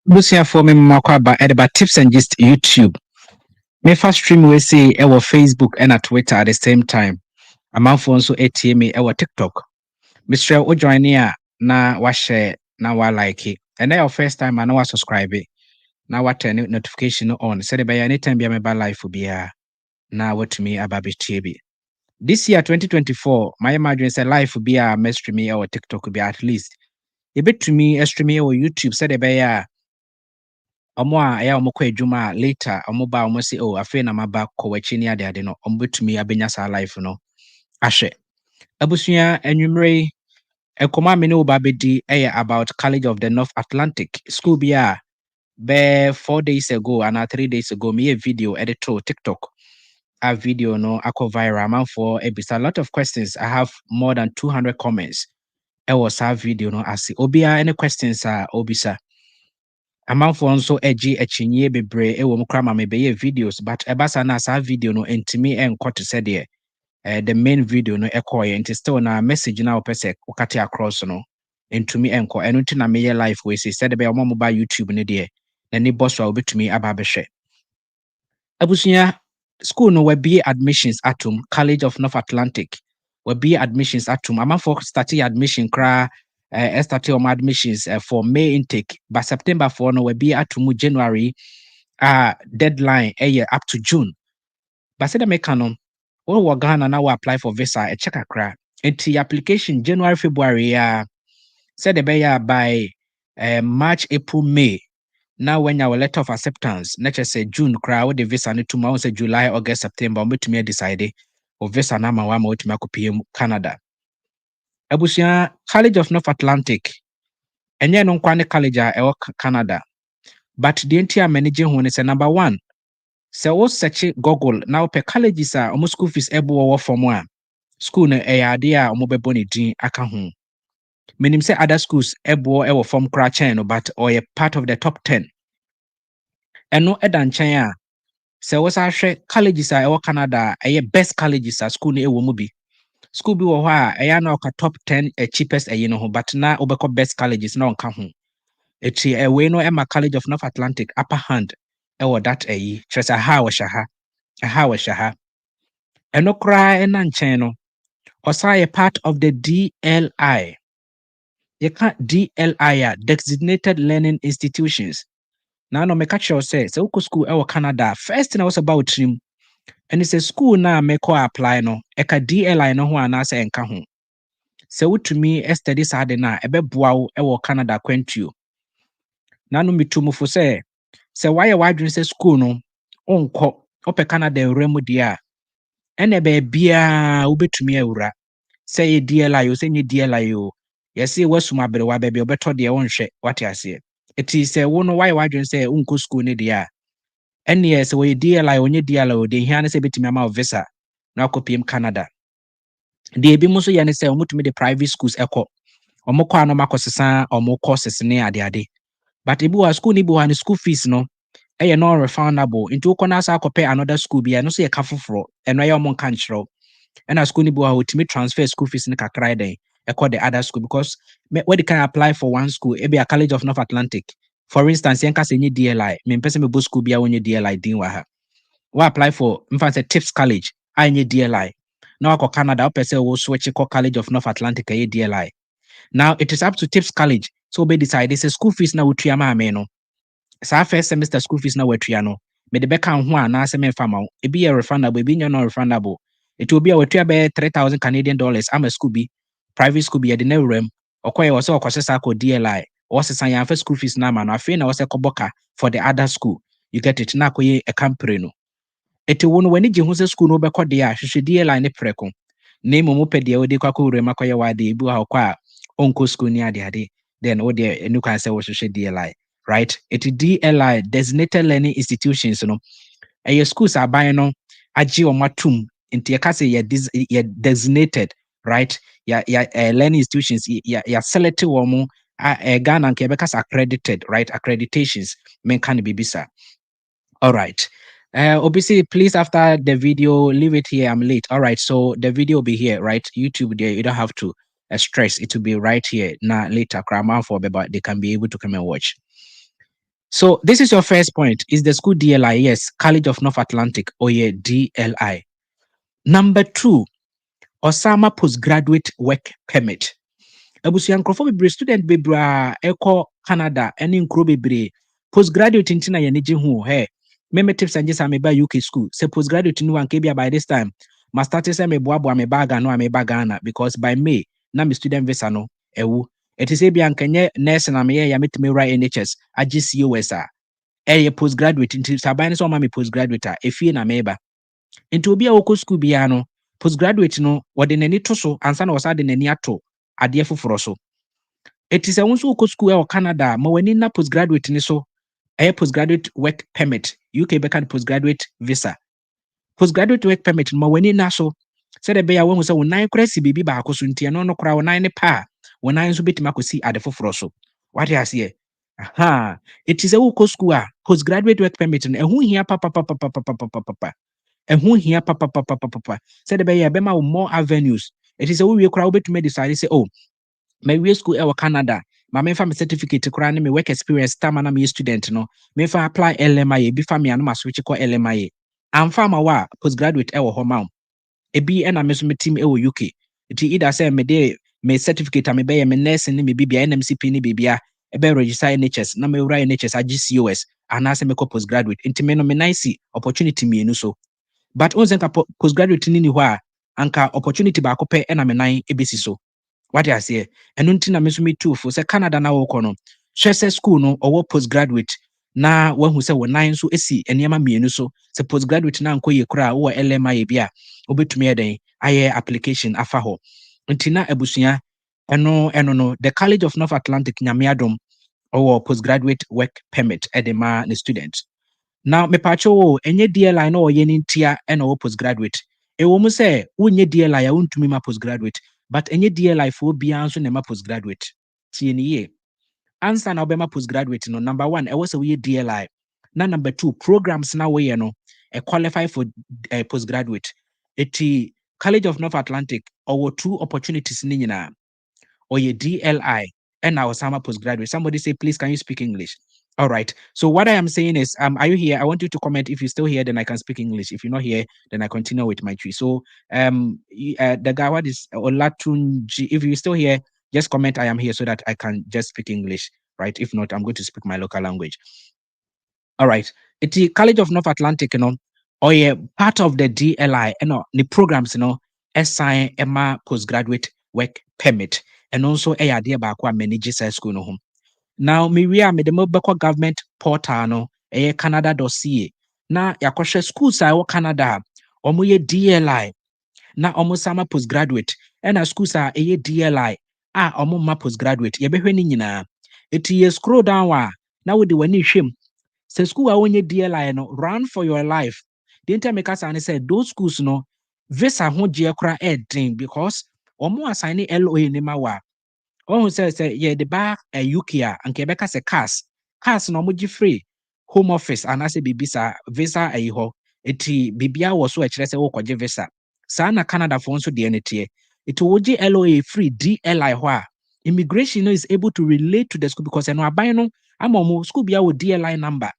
Busia for me makwaba about tips and just YouTube. Me first stream we say our Facebook and at Twitter at the same time. A man for also ATM our TikTok. Mr. O join here na wa share na wa like it. And then your first time I know wa subscribe it. Now what turn notification on. Said by anytime be my life will be now what to me about TV. This year 2024, my imagine say life will be a stream me or TikTok will be at least. A bit to me, a stream or YouTube said by ɔmo a ɛyɛ ɔmo kɔ adwuma a later ɔmo ba ɔmo se afei na maba kɔ w'akyi ne ade no ɔmo betumi abenya saa life no ahwɛ abusua anwummere yi ɛkɔmɔ a me ne wo ba bɛdi ɛyɛ about College of the North Atlantic school bi a bɛɛ 4 days ago and 3 days ago meyɛ video ɛde to TikTok a video no akɔ viral amanfoɔ ebisa a lot of questions. I have more than 200 comments ɛwɔ saa video no ase obiara any questions a obisa amanfoɔ nso agye akyinnyie bebree ɛwɔ mu kora ma mebɛyɛ videos but ɛbasa na saa video no ntumi ɛnkɔ te sɛ deɛ the main video no ɛkɔɔyɛ nti still na message na wopɛ sɛ wokate across no ntumi ɛnkɔ ɛno nti na meyɛ live wei sɛ sɛde bɛyɛ ɔma moba YouTube no deɛ n'ani bɔ so a wobɛtumi aba abɛhwɛ abusua school no wabie admissions atom College of North Atlantic wabie admissions atom amanfoɔ start admission koraa started on admissions for May intake, but September for no will be at January deadline up to June. But said the mechanism, all we Ghana now apply for visa a check a crack. And the application January, February, said the by March, April, May. Now when our letter of acceptance, let's say June, crowd the visa need to months July, August, September, but to me decide or visa nama wa mo to PM Canada. Abusia College of North Atlantic. Enye no nkwane college a ɛwɔ Canada. But the entire managing one is number one. So what search Google now per colleges a almost school fees ebo wɔ from one. School no ɛyɛ ade a ɔmo bɛbɔ ne din aka ho. Menim sɛ other schools ebo ɛwɔ from kra chain no but ɔyɛ part of the top 10. Ɛno ɛda nkyɛn a sɛ wo sa hwɛ colleges a ɛwɔ Canada ɛyɛ best colleges a school no ɛwɔ mu bi. School bi wɔ hɔ a ɛyɛ na ɔka top 10 cheapest ɛyi no ho but na wobɛkɔ best colleges na ɔnka ho. Eti we no Emma College of North Atlantic upper hand ɛwɔ that ɛyi kyerɛ sɛ aha wɔ hyɛ ha ɛno koraa ɛna nkyɛn no ɔsan yɛ part of the DLI yɛka DLI a designated learning institutions na no meka kyerɛw sɛ wokɔ school ɛwɔ Canada first thing I was about trim and it's a school na mekɔ apply no ɛka DLI no ho anaasɛ ɛnka ho sɛ wotumi study saa de na ɛbɛboa wo ɛwɔ Canada kwantuo na no mitumufo sɛ wayɛ wadwene sɛ school no onkɔ opɛ Canada nwura mu deɛ a ɛna baabiaa wobɛtumi awura sɛ yɛ DLI o sɛ nyɛ DLI o yɛsɛ wasum aberewa baabi wobɛtɔ deɛ wonhwɛ wate aseɛ eti sɛ wo no wayɛ wadwene sɛ wonkɔ school no deɛ a ɛneɛ sɛ wɔyɛ DLI o nyɛ DLI o deɛ hia ne sɛ bɛtumi ama wo visa na akɔpiem Canada deɛ ebi mu nso yɛ ne sɛ ɔmotumi de private schools ɛkɔ ɔmo kɔ ano makɔsesa ɔmo courses ne ade but ebi wɔ school ni bi wɔ ne school fees no ɛyɛ non-refundable into wokɔ na asa akɔpɛ another school bi no so yɛ ka foforɔ ɛno ɛyɛ ɔmo nka nkyerɛw ɛna school ni bi wɔ wotumi transfer school fees ne kakra den ɛkɔ the other school because where they can apply for one school ebi a College of North Atlantic for instance yɛnka sɛ nye DLI mempɛ sɛ mebɔ school bi a wɔnyɛ DLI din wɔ ha wo apply for mfa sɛ Tips College a nye DLI na wakɔ Canada wopɛ sɛ wo switch kɔ College of North Atlantic ɛyɛ DLI now it is up to Tips College so be decide say school fees na wotua ma me no saa first semester school fees na watua no me de bɛka ho a na asɛ me mfa ma wo ebi yɛ refundable ebi nyɛ non refundable it will be a watua bɛ 3,000 Canadian dollars ama school bi private school bi yɛ de na wuram ɔkɔyɛ wɔ sɛ ɔkɔsesa akɔ DLI ɔsesa yɛn fa school fees na ma no afei na wɔsɛ kɔbɔka for the other school you get it na akɔyɛ ɛkampre no eti wo no wani gye ho sɛ school no bɛkɔ deɛ a hwehwɛ DLI ne prɛko na mmom pɛ deɛ wode kɔ akɔ wuram akɔyɛ wade ebi wɔ hɔ kɔ a ɔnkɔ school ni ade then wo deɛ enu kan sɛ wo hwehwɛ DLI right it DLI designated learning institutions no ɛyɛ schools aban no agye ɔmo atum nti yɛka sɛ yɛ designated right ya learning institutions ya select wɔn Ghana nka yɛbɛka sɛ accredited right accreditations menka ne bibisa all right obviously please after the video leave it here I'm late all right so the video will be here right YouTube there you don't have to stress it will be right here now later crowd for but they can be able to come and watch So this is your first point. Is the school DLI? Yes, College of North Atlantic, or yeah, DLI. Number 2, Osama postgraduate work permit. Abusua nkrofo bebree student bebree a ɛkɔ Canada ɛne nkuro bebree postgraduate nti na yɛne gye ho he meme tips and just ameba UK school say postgraduate no anka bia by this time ma start say me boaboa me bag no ameba Ghana because by May na me student visa no ɛwu it is bia anka nye nurse na me ya metime write NHS agye COS a ɛyɛ postgraduate nti saban so ma me postgraduate a efie na meba nti obi a wokɔ school bia no postgraduate no wɔde n'ani to so ansa na wɔsa de n'ani ato adeɛ foforɔ so. It is a nso wokɔ school ɛwɔ Canada ma w'ani na postgraduate ni so ɛyɛ postgraduate work permit UK bɛka no postgraduate visa. Postgraduate work permit ma w'ani na so sɛdeɛ ɛbɛyɛ a woahu sɛ wo nan koraa si biribi baako so nti ɛno no koraa wo nan ne pa a wo nan nso bɛtumi akɔsi ade foforɔ so. Wate aseɛ? Aha. It is a wokɔ school a postgraduate work permit no ɛho hia papapapapapapapa. Ɛho hia papapapapapa. Sɛdeɛ ɛbɛyɛ ɛbɛma wo more avenues. It is a wowie koraa wobɛtumi decide sɛ oh my way school ɛwɔ Canada ma memfa me certificate koraa ne me work experience time na me student no memfa apply LMIA bi fa me anoma switch kɔ LMIA amfa ma wa postgraduate ɛwɔ hɔ ma ebi ɛna me so me team ɛwɔ UK nti either sɛ me de me certificate a me bɛyɛ me nurse ne me bibia NMCP ne bibia ɛbɛ register NHS na me wura NHS agye COS anaasɛ me kɔ postgraduate nti me no me nice opportunity mienu so but once nka postgraduate ni hɔ a anka opportunity baako pɛ ɛna me nan ebesi so. What I say, and until me so me too for say Canada na woko no. Shese school no or postgraduate na one who say we nine so esi enema mienu so say postgraduate na nko ye kra wo LMI bia obetumi eden aye application afa ho. Until na abusua eno no the College of North Atlantic nyamiadom or postgraduate work permit edema the student. Now me pacho enye DLI no ye ntia eno postgraduate. E wo mu say unye DLI a untumi ma postgraduate. But any DLI for beyond so nema postgraduate. TNE. Answer na obema postgraduate no. Number 1, I was a we DLI. Now number 2, programs na we no qualify for postgraduate. Eti College of North Atlantic or 2 opportunities ni nyina. Or ye DLI and now Osama postgraduate. Somebody say, please, can you speak English? All right. So what I am saying is, are you here? I want you to comment. If you're still here, then I can speak English. If you're not here, then I continue with my tree. So the guy what is Olatunji. If you're still here, just comment I am here so that I can just speak English. Right. If not, I'm going to speak my local language. All right. It's the College of North Atlantic, or yeah, part of the DLI, the programs, assign Emma postgraduate work permit, and also a idea about what manages school no home. Now, me the mobile government portal no Canada.ca. Na yakoshe schools a Canada, omo ye DLI, na omo sama postgraduate, and schools a DLI, omo ma postgraduate, yebehwe ni nyina. Eti ye scroll down wa, na we de wani hwem. Se school a onye DLI no, run for your life. The intermakers say those schools no, visa ho je kra edin because omo assign LOA ni mawa. Who says yeah the bar UK and Quebec as a cars no muji free home office and as a bibisa visa a ho eti bibia was so actually say wokoje visa sana Canada for so DNT it woji LOA free DLI ho immigration is able to relate to the school because no aban no amomo school bia wo DLI number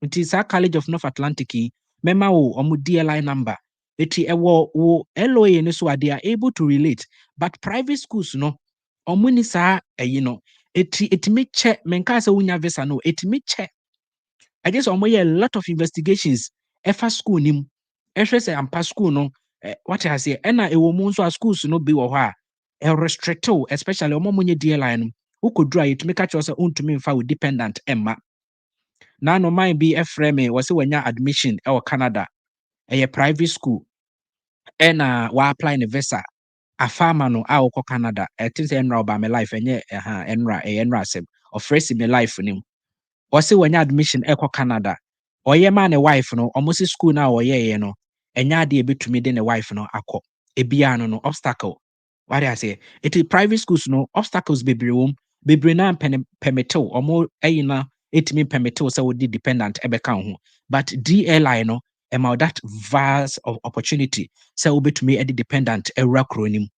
it is a College of North Atlantic mema wo omo DLI number eti ewo wo LOA no so they are able to relate but private schools no omuni sa it me check menka sa unya visa no it me check I guess omoye a lot of investigations efa school nim ehwe say ampa school no what I say na ewo mu nso schools no bi wo ho a restrict especially omomunye DLI no ukodura it make sure say untumi mfa wo dependent emma na no mind bi efreme wo say wanya admission e Canada private school wa apply ne visa a farmer no a wokɔ Canada think say enra about my life enye enra seb of fresh me life nim o say when admission ekɔ Canada oye ma ne wife no almost school na oye no enya ade ebetumi de ne wife no akɔ ebia no obstacle what I say it is private schools no obstacles bebre na permitted omo na etimi permitted say we dependent ebeka ho but DLI no about that vast of opportunity say we betumi dependent ewra kronim.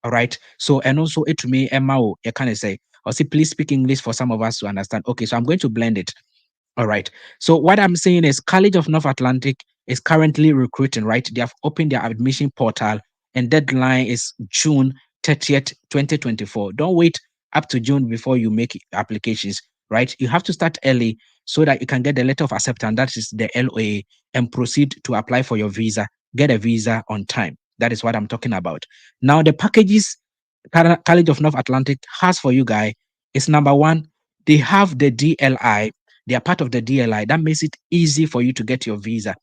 All right. So, and also it to me, Emma, you can say, or say, please speak English for some of us to understand. Okay, so I'm going to blend it. All right. So what I'm saying is College of North Atlantic is currently recruiting, right? They have opened their admission portal and deadline is June 30th, 2024. Don't wait up to June before you make applications, right? You have to start early so that you can get the letter of acceptance, that is the LOA, and proceed to apply for your visa, get a visa on time. That is what I'm talking about. Now, the packages College of North Atlantic has for you guys is number one, they have the DLI. They are part of the DLI. That makes it easy for you to get your visa.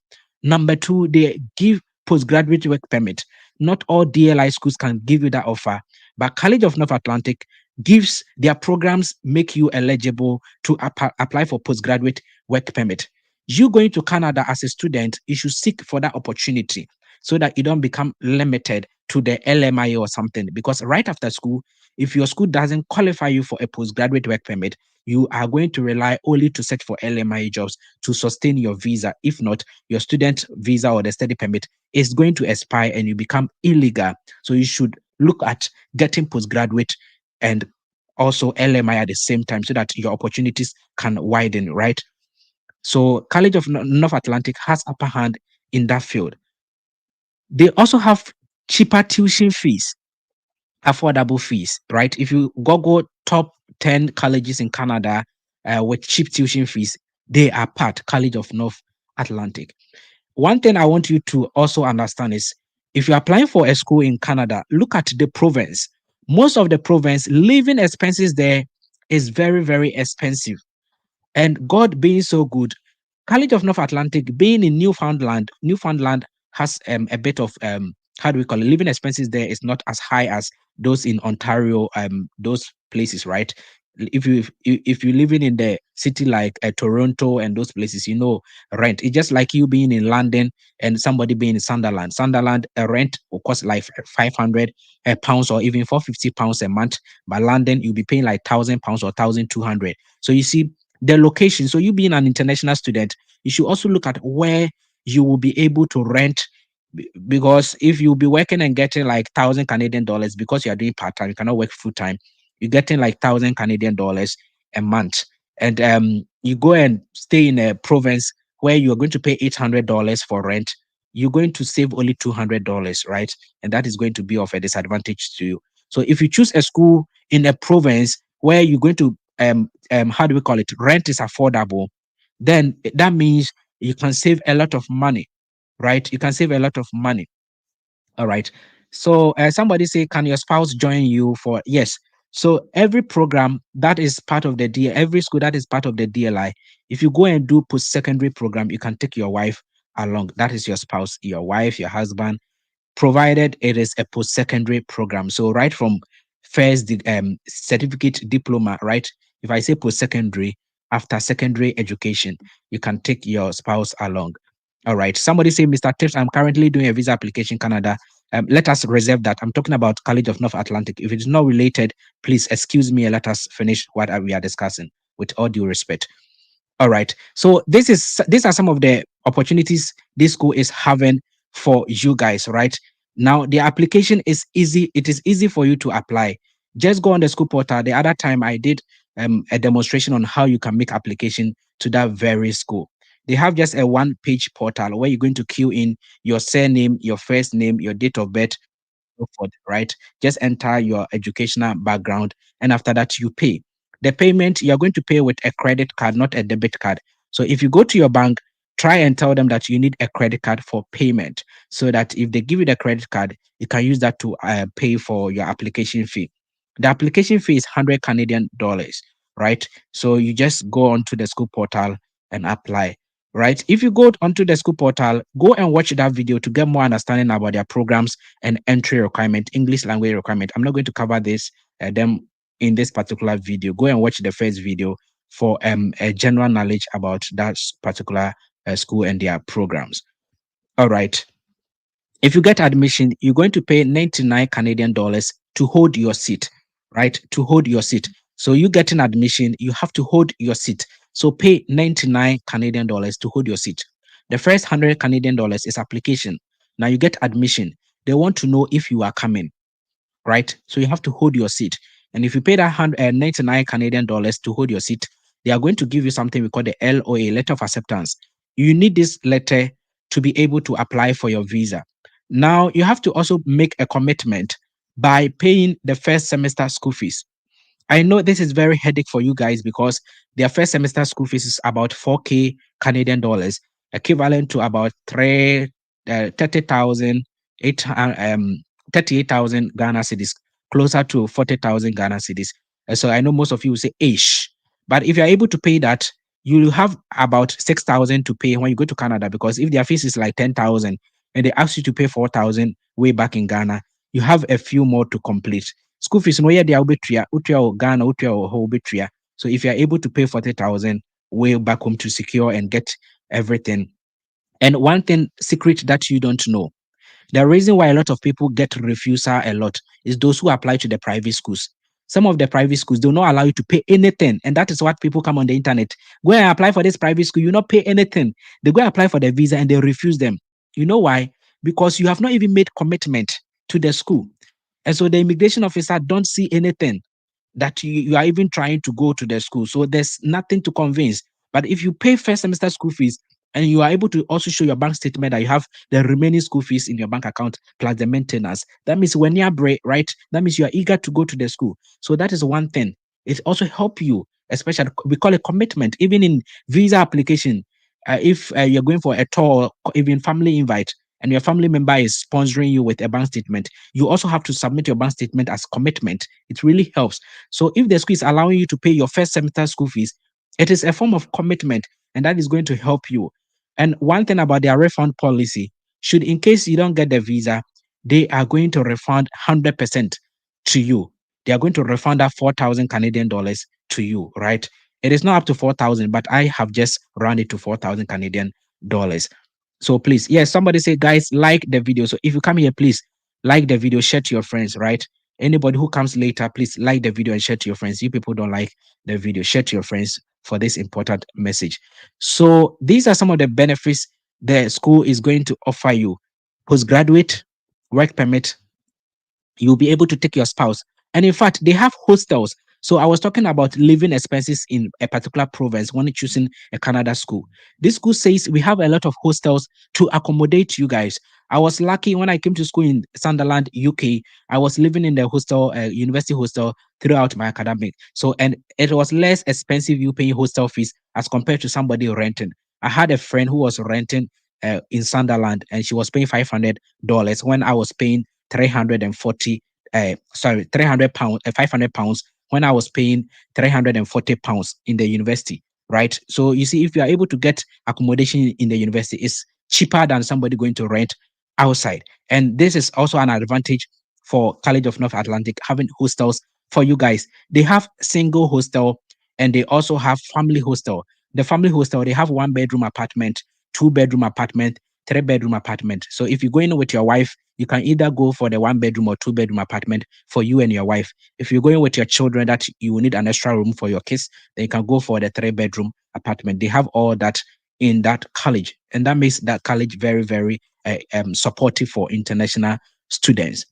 Number two, they give postgraduate work permit. Not all DLI schools can give you that offer, but College of North Atlantic gives their programs make you eligible to apply for postgraduate work permit. You going to Canada as a student, you should seek for that opportunity so that you don't become limited to the LMIA or something. Because right after school, if your school doesn't qualify you for a postgraduate work permit, you are going to rely only to search for LMIA jobs to sustain your visa. If not, your student visa or the study permit is going to expire and you become illegal. So you should look at getting postgraduate and also LMI at the same time so that your opportunities can widen, right? So College of North Atlantic has upper hand in that field. They also have cheaper tuition fees, affordable fees, right? If you Google top 10 colleges in Canada with cheap tuition fees, they are part College of North Atlantic. One thing I want you to also understand is if you're applying for a school in Canada, look at the province. Most of the province, living expenses there is very, very expensive. And God being so good, College of North Atlantic being in Newfoundland has a bit of how do we call it? Living expenses there is not as high as those in Ontario, those places, right? If you living in the city like Toronto and those places, rent. It's just like you being in London and somebody being in Sunderland. Sunderland rent will cost like 500 pounds or even 450 pounds a month. But London, you'll be paying like £1,000 or 1,200. So you see the location. So you being an international student, you should also look at where you will be able to rent because if you'll be working and getting like $1,000 Canadian because you are doing part-time, you cannot work full-time, you're getting like $1,000 Canadian a month. And you go and stay in a province where you're going to pay $800 for rent, you're going to save only $200, right? And that is going to be of a disadvantage to you. So if you choose a school in a province where you're going to how do we call it? Rent is affordable, then that means you can save a lot of money, right? You can save a lot of money. All right. So somebody say, can your spouse join you for? Yes. So every program that is part of the every school that is part of the DLI, if you go and do post-secondary program, you can take your wife along. That is your spouse, your wife, your husband, provided it is a post-secondary program. So right from first certificate diploma, right? If I say post-secondary, after secondary education, you can take your spouse along. All right. Somebody say, Mr. Tips, I'm currently doing a visa application Canada. Let us reserve that. I'm talking about College of North Atlantic. If it's not related, please excuse me and let us finish what we are discussing with all due respect. All right. So these are some of the opportunities this school is having for you guys, right? Now the application is easy. It is easy for you to apply. Just go on the school portal. The other time I did a demonstration on how you can make application to that very school. They have just a one-page portal where you're going to queue in your surname, your first name, your date of birth, so forth, right? Just enter your educational background, and after that, you pay. The payment you're going to pay with a credit card, not a debit card. So if you go to your bank, try and tell them that you need a credit card for payment, so that if they give you the credit card, you can use that to pay for your application fee. The application fee is $100 Canadian, right? So you just go onto the school portal and apply. Right. If you go onto the school portal, go and watch that video to get more understanding about their programs and entry requirement, English language requirement. I'm not going to cover this them in this particular video. Go and watch the first video for a general knowledge about that particular school and their programs. All right. If you get admission, you're going to pay 99 Canadian dollars to hold your seat, right? To hold your seat. So you getting admission, you have to hold your seat. So pay 99 Canadian dollars to hold your seat. The first 100 Canadian dollars is application. Now you get admission. They want to know if you are coming, right? So you have to hold your seat. And if you pay that 99 Canadian dollars to hold your seat, they are going to give you something we call the LOA, letter of acceptance. You need this letter to be able to apply for your visa. Now, you have to also make a commitment by paying the first semester school fees. I know this is very headache for you guys because their first semester school fees is about 4K Canadian dollars, equivalent to about 30,000, 38,000 Ghana cedis, closer to 40,000 Ghana cedis. So I know most of you will say ish, but if you're able to pay that, you will have about 6,000 to pay when you go to Canada, because if their fees is like 10,000 and they ask you to pay 4,000 way back in Ghana, you have a few more to complete. School fees no yeah they utua Ghana utua ho betria. So if you're able to pay 40,000 way back home to secure and get everything. And one thing secret that you don't know, the reason why a lot of people get refusal a lot is those who apply to the private schools. Some of the private schools do not allow you to pay anything, and that is what people come on the internet. Go and apply for this private school, you not pay anything. They go apply for the visa and they refuse them. You know why? Because you have not even made commitment to the school. And so the immigration officer don't see anything that you are even trying to go to the school. So there's nothing to convince. But if you pay first semester school fees and you are able to also show your bank statement that you have the remaining school fees in your bank account plus the maintenance, that means when you're break, right? That means you are eager to go to the school. So that is one thing. It also help you, especially we call it commitment, even in visa application. If you're going for a tour, even family invite, and your family member is sponsoring you with a bank statement, you also have to submit your bank statement as commitment. It really helps. So if the school is allowing you to pay your first semester school fees, it is a form of commitment, and that is going to help you. And one thing about their refund policy, should in case you don't get the visa, they are going to refund 100% to you. They are going to refund that 4,000 Canadian dollars to you, right? It is not up to 4,000, but I have just run it to 4,000 Canadian dollars. So please, yes, somebody say, guys, like the video. So if you come here, please like the video, share to your friends, right? Anybody who comes later, please like the video and share to your friends. You people don't like the video, share to your friends for this important message. So these are some of the benefits the school is going to offer you: postgraduate, work permit, you'll be able to take your spouse. And in fact, they have hostels. So I was talking about living expenses in a particular province when choosing a Canada school. This school says we have a lot of hostels to accommodate you guys. I was lucky when I came to school in Sunderland, UK. I was living in the hostel, university hostel throughout my academic. So, and it was less expensive you paying hostel fees as compared to somebody renting. I had a friend who was renting in Sunderland, and she was paying $500 when I was paying 340 300 pounds 500 pounds when I was paying 340 pounds in the university, right? So you see, if you are able to get accommodation in the university, it's cheaper than somebody going to rent outside. And this is also an advantage for College of North Atlantic having hostels for you guys. They have single hostel and they also have family hostel. The family hostel, they have 1 bedroom apartment, 2 bedroom apartment, 3 bedroom apartment. So if you go in with your wife, you can either go for the 1 bedroom or 2 bedroom apartment for you and your wife. If you're going with your children that you will need an extra room for your kids, then you can go for the 3 bedroom apartment. They have all that in that college, and that makes that college very, very supportive for international students.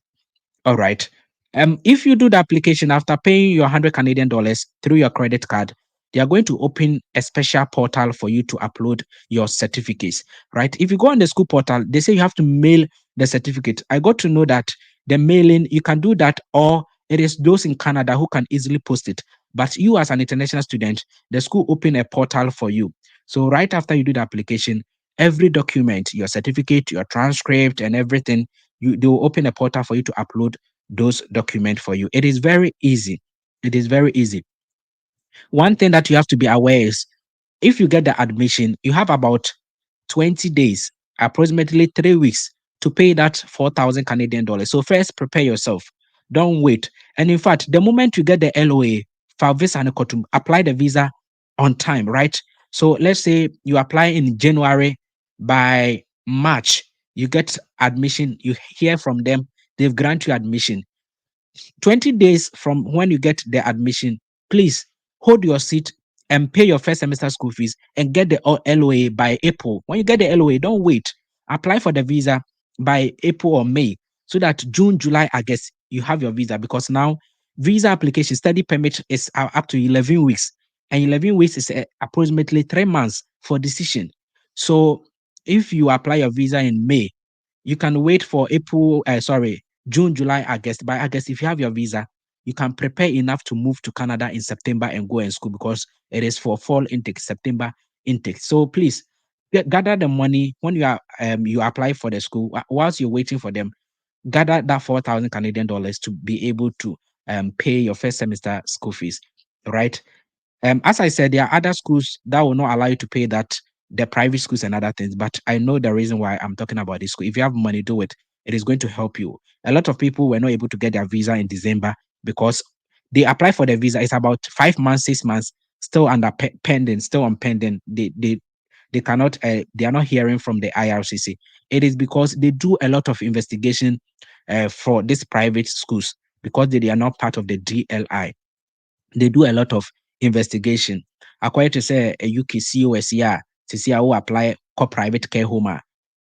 All right. If you do the application after paying your 100 Canadian dollars through your credit card, they are going to open a special portal for you to upload your certificates, right? If you go on the school portal, they say you have to mail the certificate. I got to know that the mailing, you can do that, or it is those in Canada who can easily post it. But you, as an international student, the school open a portal for you. So right after you do the application, every document, your certificate, your transcript, and everything, they will open a portal for you to upload those documents for you. It is very easy. It is very easy. One thing that you have to be aware is if you get the admission, you have about 20 days, approximately 3 weeks, to pay that 4,000 Canadian dollars. So first prepare yourself. Don't wait. And in fact, the moment you get the LOA, for visa and Kotum, apply the visa on time, right? So let's say you apply in January, by March, you get admission, you hear from them, they've granted you admission. 20 days from when you get the admission, please hold your seat and pay your first semester school fees and get the LOA by April. When you get the LOA, don't wait. Apply for the visa by April or May so that June, July, August, you have your visa, because now visa application study permit is up to 11 weeks. and 11 weeks is approximately 3 months for decision. So if you apply your visa in May, you can wait for June, July, August. By August, if you have your visa, you can prepare enough to move to Canada in September and go in school, because it is for fall intake, September intake. So please gather the money when you apply for the school. Whilst you're waiting for them, gather that 4,000 Canadian dollars to be able to pay your first semester school fees, right? As I said, there are other schools that will not allow you to pay that, the private schools and other things. But I know the reason why I'm talking about this school. If you have money, do it. It is going to help you. A lot of people were not able to get their visa in December because they apply for the visa. It's about 5 months, 6 months, still under pending, still on pending. They cannot. They are not hearing from the IRCC. It is because they do a lot of investigation for these private schools because they are not part of the DLI. They do a lot of investigation. According to say a UK COS, yeah, to see how apply co private care home.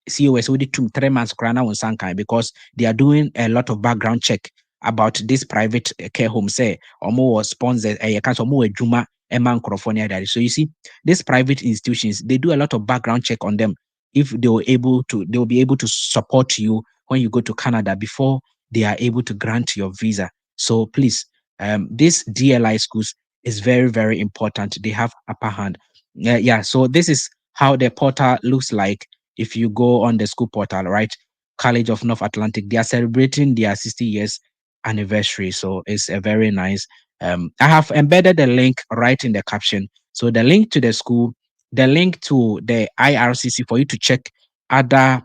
COS only 2 3 months krana on sankai because they are doing a lot of background check about this private care home. Say or more sponsors a cancer more juma eman California. So you see, these private institutions, they do a lot of background check on them. If they will be able to support you when you go to Canada before they are able to grant your visa. So please, this DLI schools is very, very important. They have upper hand. Yeah, so this is how the portal looks like. If you go on the school portal, right? College of North Atlantic, they are celebrating their 60 years anniversary. So it's a very nice. I have embedded the link right in the caption. So the link to the school, the link to the IRCC for you to check other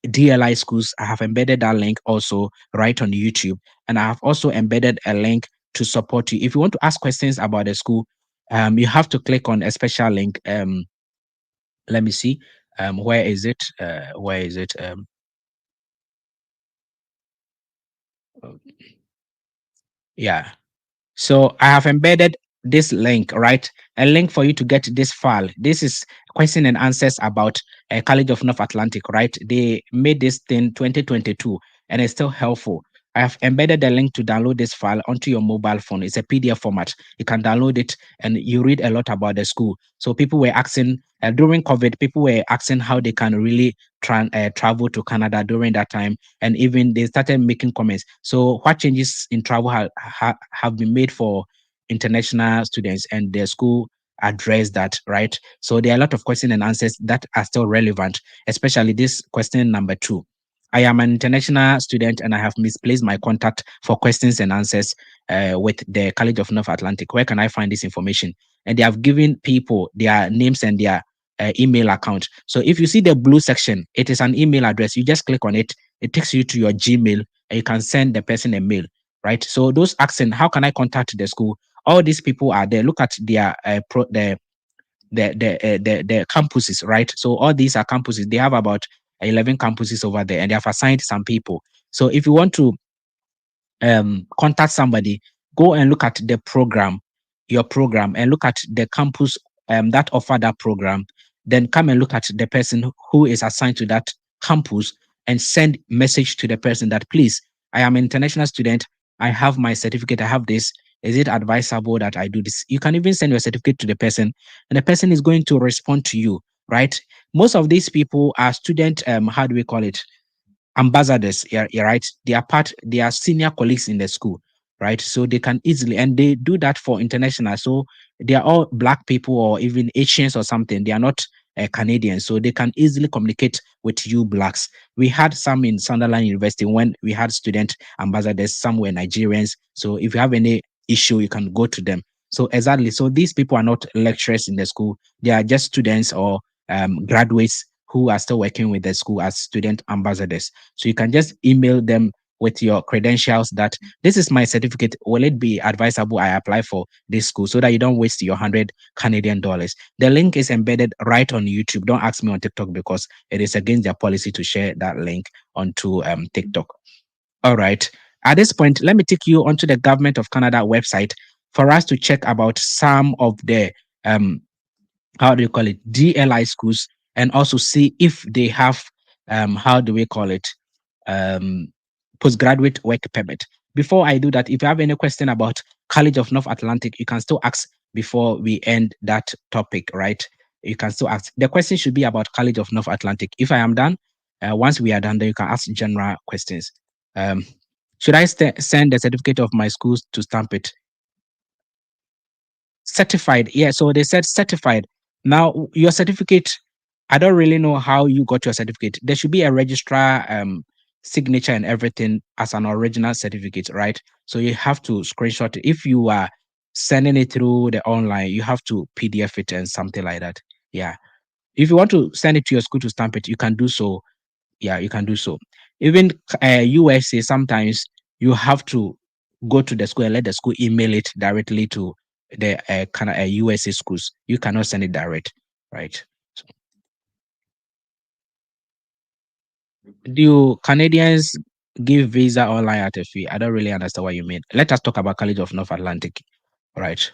DLI schools. I have embedded that link also right on YouTube. And I have also embedded a link to support you. If you want to ask questions about the school, you have to click on a special link. Let me see. Where is it? Where is it? Yeah. So I have embedded this link, right? A link for you to get this file. This is question and answers about College of North Atlantic, right? They made this thing 2022 and it's still helpful. I have embedded the link to download this file onto your mobile phone. It's a PDF format. You can download it and you read a lot about the school. So people were asking during COVID, people were asking how they can really travel to Canada during that time, and even they started making comments. So what changes in travel have been made for international students, and their school address that, right? So there are a lot of questions and answers that are still relevant, especially this question number 2. I am an international student and I have misplaced my contact for questions and answers with the College of North Atlantic. Where can I find this information? And they have given people their names and their email account. So if you see the blue section, it is an email address. You just click on it. It takes you to your Gmail and you can send the person a mail, right? So those asking, how can I contact the school? All these people are there. Look at their the campuses, right? So all these are campuses. They have about 11 campuses over there, and they have assigned some people. So if you want to contact somebody, go and look at the program, your program, and look at the campus that offer that program. Then come and look at the person who is assigned to that campus and send message to the person that, please, I am an international student. I have my certificate. I have this. Is it advisable that I do this? You can even send your certificate to the person, and the person is going to respond to you, right? Most of these people are student, how do we call it? Ambassadors. Yeah, you're right. They are senior colleagues in the school, right? So they can easily, and they do that for international. So they are all black people or even Asians or something. They are not Canadians, so they can easily communicate with you blacks. We had some in Sunderland University when we had student ambassadors. Some were Nigerians. So if you have any issue, you can go to them. So exactly. So these people are not lecturers in the school. They are just students or graduates who are still working with the school as student ambassadors. So you can just email them with your credentials that this is my certificate. Will it be advisable I apply for this school so that you don't waste your 100 Canadian dollars? The link is embedded right on YouTube. Don't ask me on TikTok because it is against their policy to share that link onto TikTok. All right. At this point, let me take you onto the Government of Canada website for us to check about some of the how do you call it, DLI schools, and also see if they have how do we call it, um, postgraduate work permit. Before I do that, if you have any question about College of North Atlantic, you can still ask before we end that topic, right? You can still ask. The question should be about College of North Atlantic. If I am done, once we are done, then you can ask general questions. Um, should I send the certificate of my schools to stamp it? Certified. Yeah, so they said certified. Now, your certificate, I don't really know how you got your certificate. There should be a registrar signature and everything as an original certificate, right? So you have to screenshot it. If you are sending it through the online, you have to PDF it and something like that. Yeah. If you want to send it to your school to stamp it, you can do so. Yeah, you can do so. Even USA, sometimes you have to go to the school and let the school email it directly to the kind of USA schools. You cannot send it direct, right? So, do Canadians give visa online at a fee? I don't really understand what you mean. Let us talk about College of North Atlantic, right?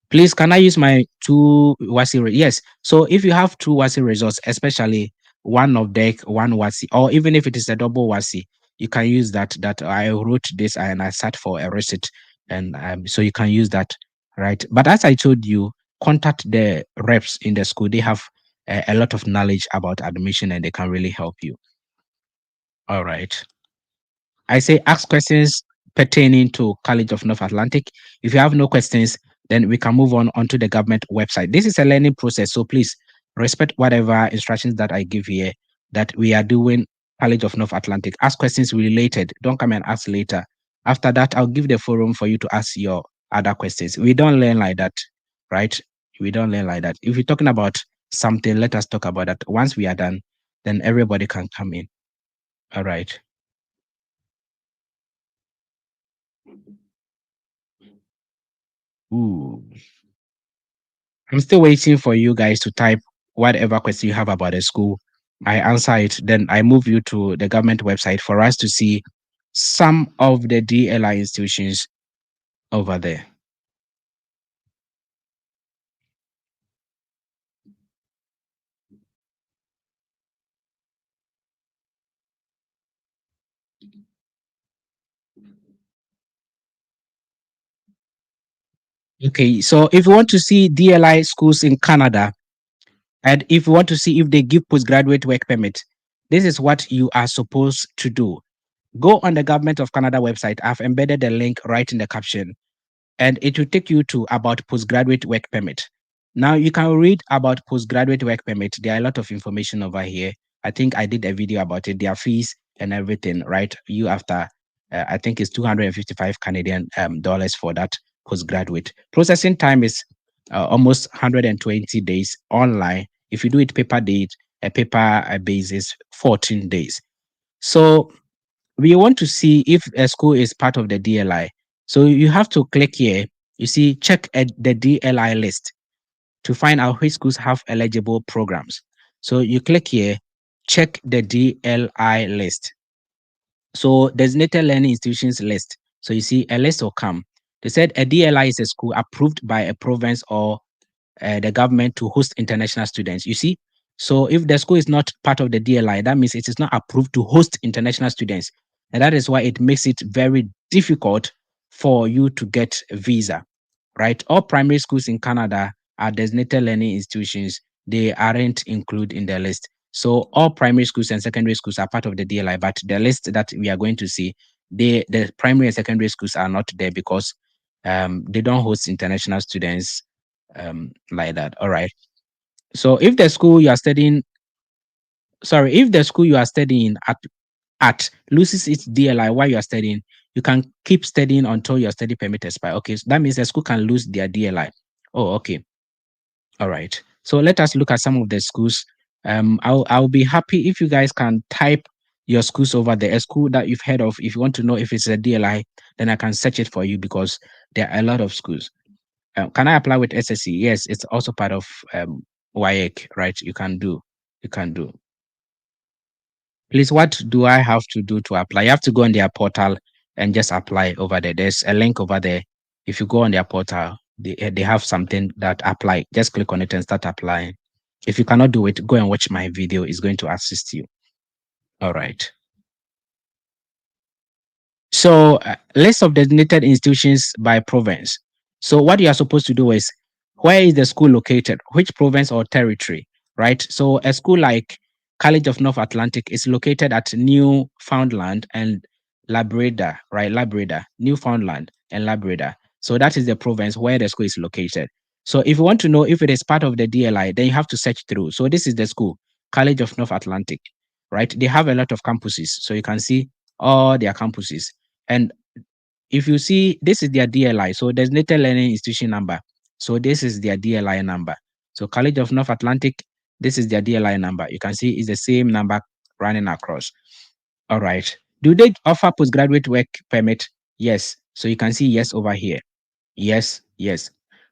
Please, can I use my two WASI? Yes. So if you have two WASI results, especially one of deck, one WASI, or even if it is a double WASI, you can use that. That I wrote this and I sat for a receipt, and so you can use that, right? But as I told you, contact the reps in the school. They have a lot of knowledge about admission, and they can really help you. All right. I say ask questions pertaining to College of North Atlantic. If you have no questions, then we can move on onto the government website. This is a learning process, so please respect whatever instructions that I give here that we are doing College of North Atlantic. Ask questions related. Don't come and ask later. After that, I'll give the forum for you to ask your other questions. We don't learn like that, right? We don't learn like that. If you're talking about something, let us talk about that. Once we are done, then everybody can come in. All right. Ooh. I'm still waiting for you guys to type whatever question you have about the school. I answer it, then I move you to the government website for us to see some of the DLI institutions over there. Okay, so if you want to see DLI schools in Canada, and if you want to see if they give postgraduate work permit, this is what you are supposed to do. Go on the Government of Canada website. I've embedded the link right in the caption, and it will take you to about postgraduate work permit. Now you can read about postgraduate work permit. There are a lot of information over here. I think I did a video about it, their fees and everything, right? You after I think it's 255 Canadian dollars for that postgraduate. Processing time is almost 120 days online. If you do it paper date, a paper basis, 14 days. So we want to see if a school is part of the DLI. So you have to click here. You see, check at the DLI list to find out which schools have eligible programs. So you click here, check the DLI list. So designated learning institutions list. So you see a list will come. They said a DLI is a school approved by a province or the government to host international students. You see, so if the school is not part of the DLI, that means it is not approved to host international students. And that is why it makes it very difficult for you to get a visa, right? All primary schools in Canada are designated learning institutions. They aren't included in the list. So all primary schools and secondary schools are part of the DLI, but the list that we are going to see, the primary and secondary schools are not there because they don't host international students like that. All right. So if the school you are studying, sorry, if the school you are studying at loses its DLI while you are studying, you can keep studying until your study permit expires. Okay, so that means the school can lose their DLI. Oh, okay. All right. So let us look at some of the schools. I'll be happy if you guys can type your schools over there, a school that you've heard of. If you want to know if it's a DLI, then I can search it for you because there are a lot of schools. Can I apply with SSC? Yes, it's also part of WIEC, right? You can do. You can do. Please, what do I have to do to apply? You have to go on their portal and just apply over there. There's a link over there. If you go on their portal, they have something that apply. Just click on it and start applying. If you cannot do it, go and watch my video. It's going to assist you. All right. So, list of designated institutions by province. So, what you are supposed to do is Where is the school located? Which province or territory? Right. So a school like College of North Atlantic is located at Newfoundland and Labrador, right? Labrador, Newfoundland and Labrador. So that is the province where the school is located. So if you want to know if it is part of the DLI, then you have to search through. So this is the school, College of North Atlantic, right? They have a lot of campuses. So you can see all their campuses. And if you see, this is their DLI, so designated learning institution number. So this is their DLI number. So College of North Atlantic, this is their DLI number. You can see it's the same number running across. All right. Do they offer postgraduate work permit? Yes. So you can see yes over here. Yes, yes.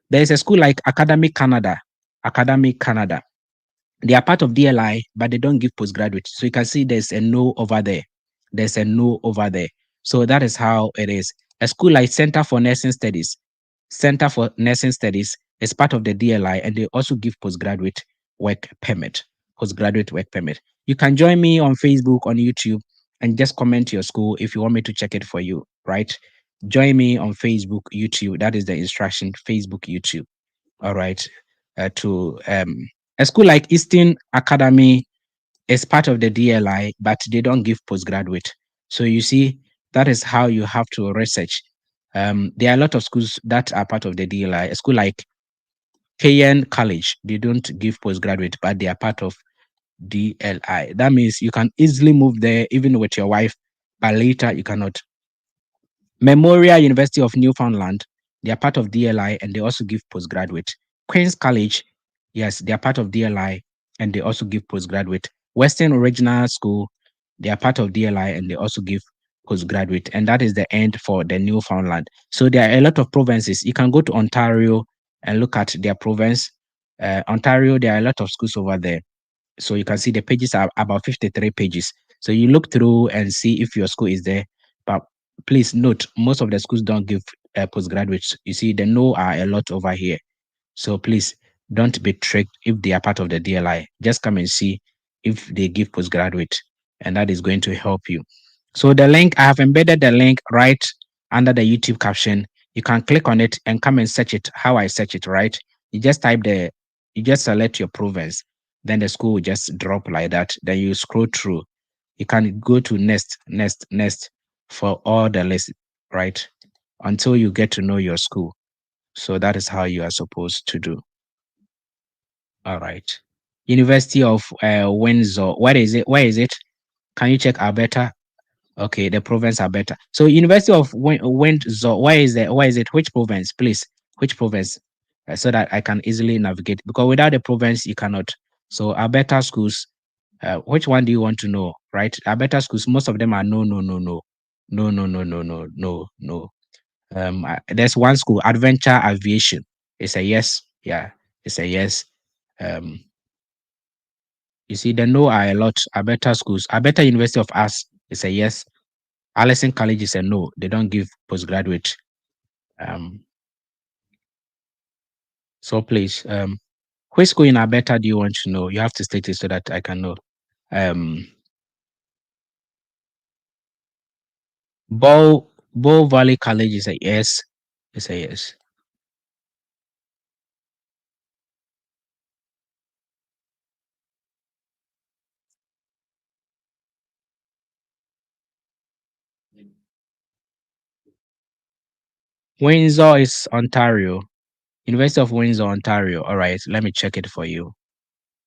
There is a school like Academic Canada. Academic Canada. They are part of DLI, but they don't give postgraduate. So you can see there's a no over there. There's a no over there. So that is how it is. A school like Center for Nursing Studies, Center for Nursing Studies is part of the DLI, and they also give postgraduate work permit. Postgraduate work permit. You can join me on Facebook, on YouTube, and just comment your school if you want me to check it for you, right? Join me on Facebook, YouTube. That is the instruction, Facebook, YouTube. All right. To a school like Eastern Academy is part of the DLI, but they don't give postgraduate. So you see, that is how you have to research. There are a lot of schools that are part of the DLI. A school like KN College, they don't give postgraduate, but they are part of DLI. That means you can easily move there even with your wife, but later you cannot. Memorial University of Newfoundland, they are part of DLI and they also give postgraduate. Queen's College, yes, they are part of DLI and they also give postgraduate. Western Original School, they are part of DLI and they also give postgraduate. And that is the end for the Newfoundland. So there are a lot of provinces. You can go to Ontario and look at their province. Ontario, there are a lot of schools over there. So you can see the pages are about 53 pages. So you look through and see if your school is there. But please note, most of the schools don't give postgraduates. You see, the no are a lot over here. So please don't be tricked if they are part of the DLI. Just come and see if they give postgraduate, and that is going to help you. So the link, I have embedded the link right under the YouTube caption. You can click on it and come and search it. How I search it, right? You just type you just select your province, then the school will just drop like that. Then you scroll through. You can go to next for all the list, right? Until you get to know your school. So that is how you are supposed to do. All right. University of Windsor. Where is it? Where is it? Can you check Alberta? Okay, the province Alberta. So University of Windsor. Where is it? Where is it? Which province, please? Which province? So that I can easily navigate. Because without the province, you cannot. So Alberta schools. Which one do you want to know? Right? Alberta schools. Most of them are no, no, no, no, no, no, no, no, no, no, no. There's one school, Adventure Aviation. It's a yes. Yeah, it's a yes. Um, you see, the no are a lot. Alberta schools, Alberta University of Arts is a yes. Allison College is a no. They don't give postgraduate. Um, so please, which school in Alberta do you want to know? You have to state it so that I can know. Um, Bow Valley College is a yes. It's a yes. Windsor is Ontario. University of Windsor, Ontario. All right, let me check it for you.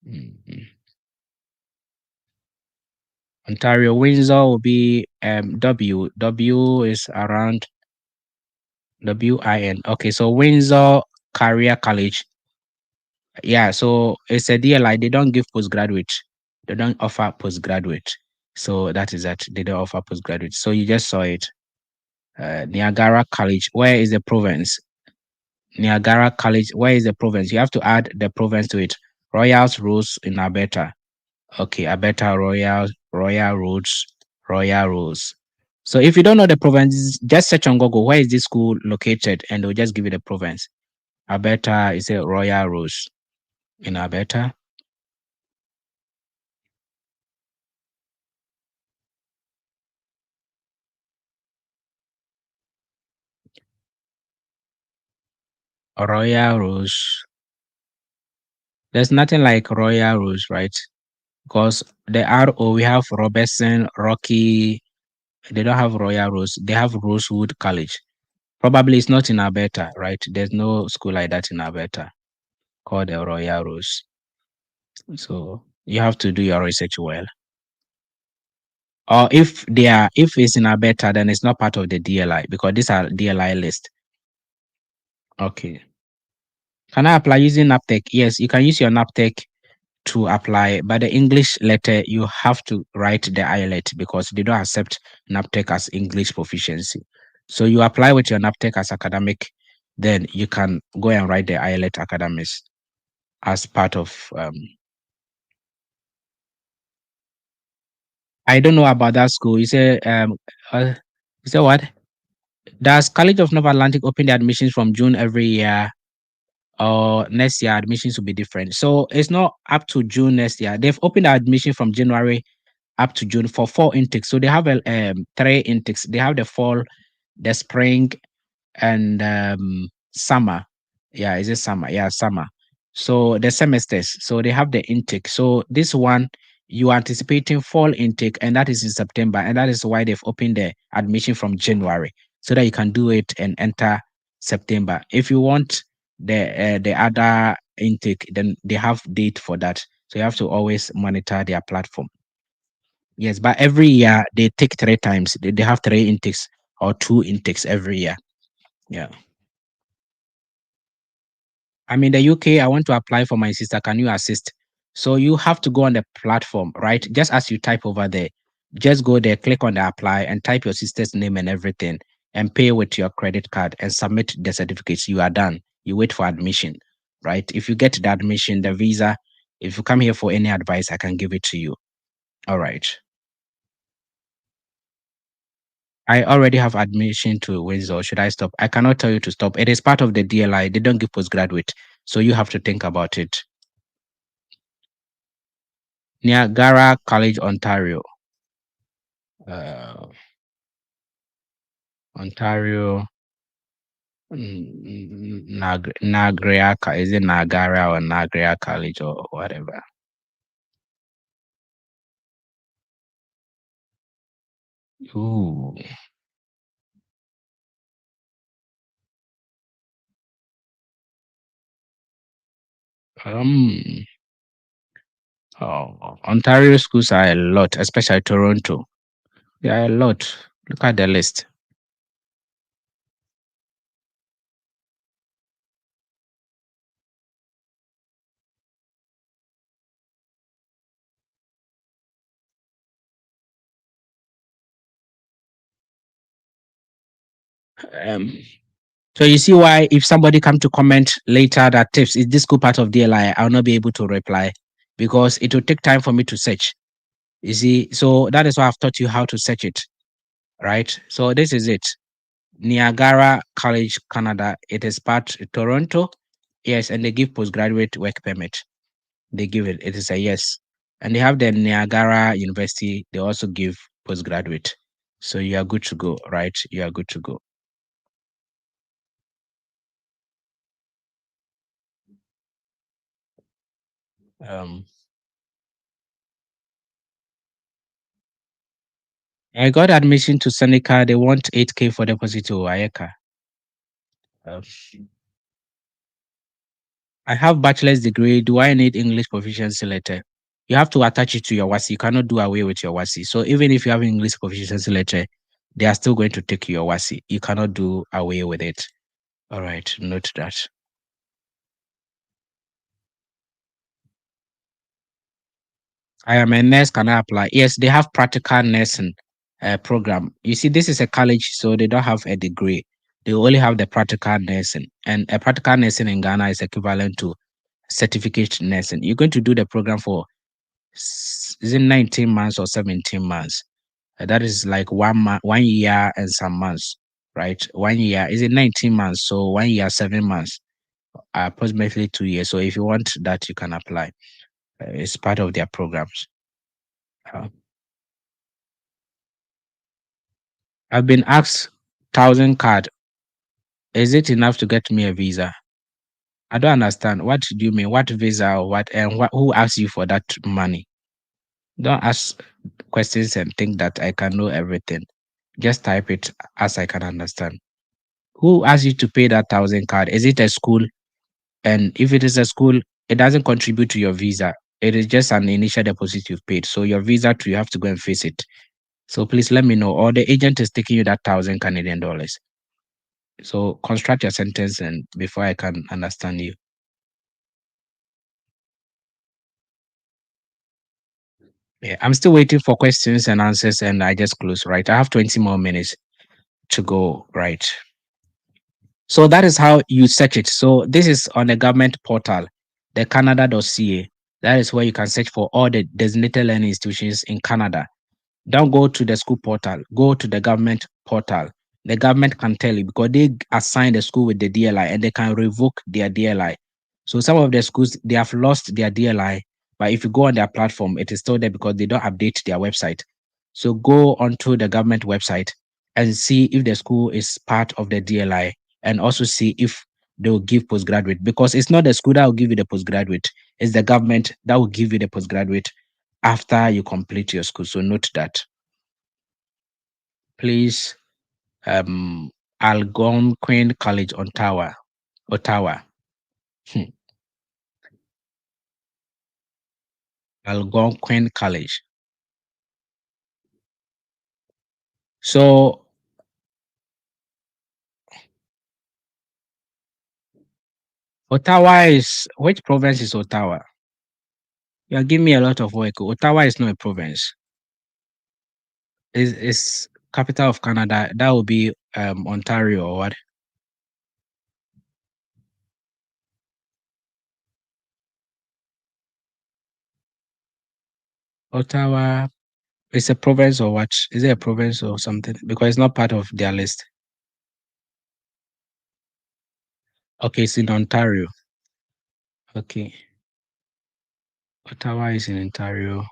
Mhm. Ontario, Windsor will be W. Is around WIN. Okay, so Windsor Career College. Yeah, so it's a DLI. They don't give postgraduate. They don't offer postgraduate. So that is that. They don't offer postgraduate. So you just saw it. Niagara College. Where is the province? Niagara College. Where is the province? You have to add the province to it. Royals Rose in Alberta. Okay, Alberta Royal Roads, Royal Rose. So if you don't know the province, just search on Google where is this school located, and they'll just give you the province. Alberta is a Royal Rose in Alberta. Royal Rose. There's nothing like Royal Rose, right? Because the RO we have Robertson, Rocky. They don't have Royal Rose. They have Rosewood College. Probably it's not in Alberta, right? There's no school like that in Alberta called the Royal Rose. So you have to do your research well. Or if it's in Alberta, then it's not part of the DLI because these are DLI list. Okay. Can I apply using NAPTEC? Yes, you can use your NAPTEC to apply, but the English letter you have to write the IELTS because they don't accept NAPTEC as English proficiency. So you apply with your NAPTEC as academic, then you can go and write the IELTS academics as part of. I don't know about that school. You say what? Does College of North Atlantic open the admissions from June every year? Or next year admissions will be different. So it's not up to June next year. They've opened the admission from January up to June for 4 intakes. So they have three intakes. They have the fall, the spring, and summer. Yeah, is it summer? Yeah, summer. So the semesters. So they have the intake. So this one you are anticipating fall intake, and that is in September, and that is why they've opened the admission from January so that you can do it and enter September. If you want the other intake, then they have date for that. So you have to always monitor their platform. Yes, but every year they take three times. They have three intakes or two intakes every year. Yeah. I'm in the UK. I want to apply for my sister. Can you assist? So you have to go on the platform, right? Just as you type over there, just go there, click on the apply, and type your sister's name and everything, and pay with your credit card and submit the certificates. You are done. You wait for admission, right? If you get the admission, the visa, if you come here for any advice, I can give it to you. All right. I already have admission to Windsor. Should I stop? I cannot tell you to stop. It is part of the DLI. They don't give postgraduate. So you have to think about it. Niagara College, Ontario. Uh, Ontario, is it Niagara or Niagara College or whatever? Ooh, um, Ontario schools are a lot, especially Toronto. There are a lot. Look at the list. Um, so you see why if somebody come to comment later that tips is this school part of DLI, I'll not be able to reply because it will take time for me to search. You see, so that is why I've taught you how to search it, right? So this is it. Niagara College, Canada. It is part Toronto. Yes, and they give postgraduate work permit. They give it. It is a yes. And they have the Niagara University. They also give postgraduate. So you are good to go, right? You are good to go. Um, I got admission to Seneca. They want 8K for deposit to Ayeka. Um, I have bachelor's degree. Do I need English proficiency letter? You have to attach it to your WASI. You cannot do away with your WASI. So even if you have English proficiency letter, they are still going to take your WASI. You cannot do away with it. All right, note that. I am a nurse. Can I apply? Yes, they have practical nursing program. You see, this is a college, so they don't have a degree. They only have the practical nursing, and a practical nursing in Ghana is equivalent to certificate nursing. You're going to do the program for is it 19 months or 17 months? That is like 1 month, 1 year and some months, right? 1 year is it 19 months? So 1 year, 7 months, approximately 2 years. So if you want that, you can apply. It's part of their programs. Uh, I've been asked 1,000 card. Is it enough to get me a visa? I don't understand. What do you mean? What visa or what? And who asked you for that money? Don't ask questions and think that I can know everything. Just type it as I can understand. Who asked you to pay that 1,000 card? Is it a school? And if it is a school, it doesn't contribute to your visa. It is just an initial deposit you've paid. So your visa too, you have to go and face it. So please let me know. Or the agent is taking you that 1,000 Canadian dollars. So construct your sentence and before I can understand you. Yeah, I'm still waiting for questions and answers, and I just close, right? I have 20 more minutes to go, right? So that is how you search it. So this is on the government portal, the Canada.ca. That is where you can search for all the designated learning institutions in Canada. Don't go to the school portal, go to the government portal. The government can tell you because they assign the school with the DLI and they can revoke their DLI. So some of the schools, they have lost their DLI, but if you go on their platform, it is still there because they don't update their website. So go onto the government website and see if the school is part of the DLI and also see if they will give postgraduate because it's not the school that will give you the postgraduate, it's the government that will give you the postgraduate after you complete your school. So note that. Please, Algonquin College, Ottawa. Hmm. Algonquin College. So Ottawa is which province is Ottawa? You are giving me a lot of work. Ottawa is not a province. Is capital of Canada. That will be Ontario or what? Ottawa is a province or what? Is it a province or something? Because it's not part of their list. Okay, it's in Ontario. Okay. Ottawa is in Ontario.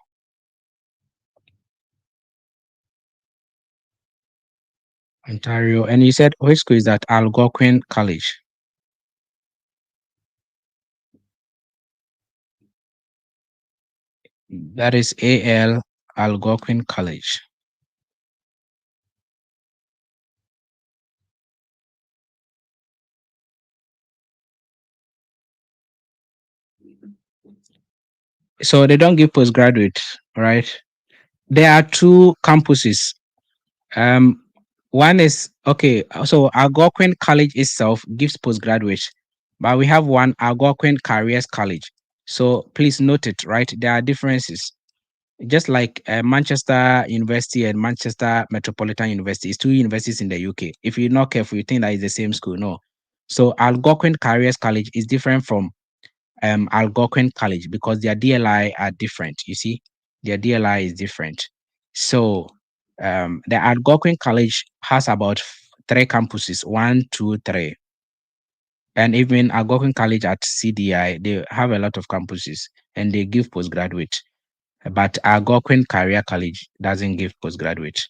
Ontario. And you said which school is that? Algonquin College. That is AL Algonquin College. So they don't give postgraduate, right? There are two campuses. Um, one is okay. So Algonquin College itself gives postgraduate, but we have one Algonquin Careers College. So please note it, right? There are differences. Just like Manchester University and Manchester Metropolitan University, it's two universities in the UK. If you're not careful, you think that is the same school. No. So Algonquin Careers College is different from Algonquin College because their DLI are different. You see, their DLI is different. So the Algonquin College has about three campuses, one, two, three. And even Algonquin College at CDI, they have a lot of campuses and they give postgraduate. But Algonquin Career College doesn't give postgraduate.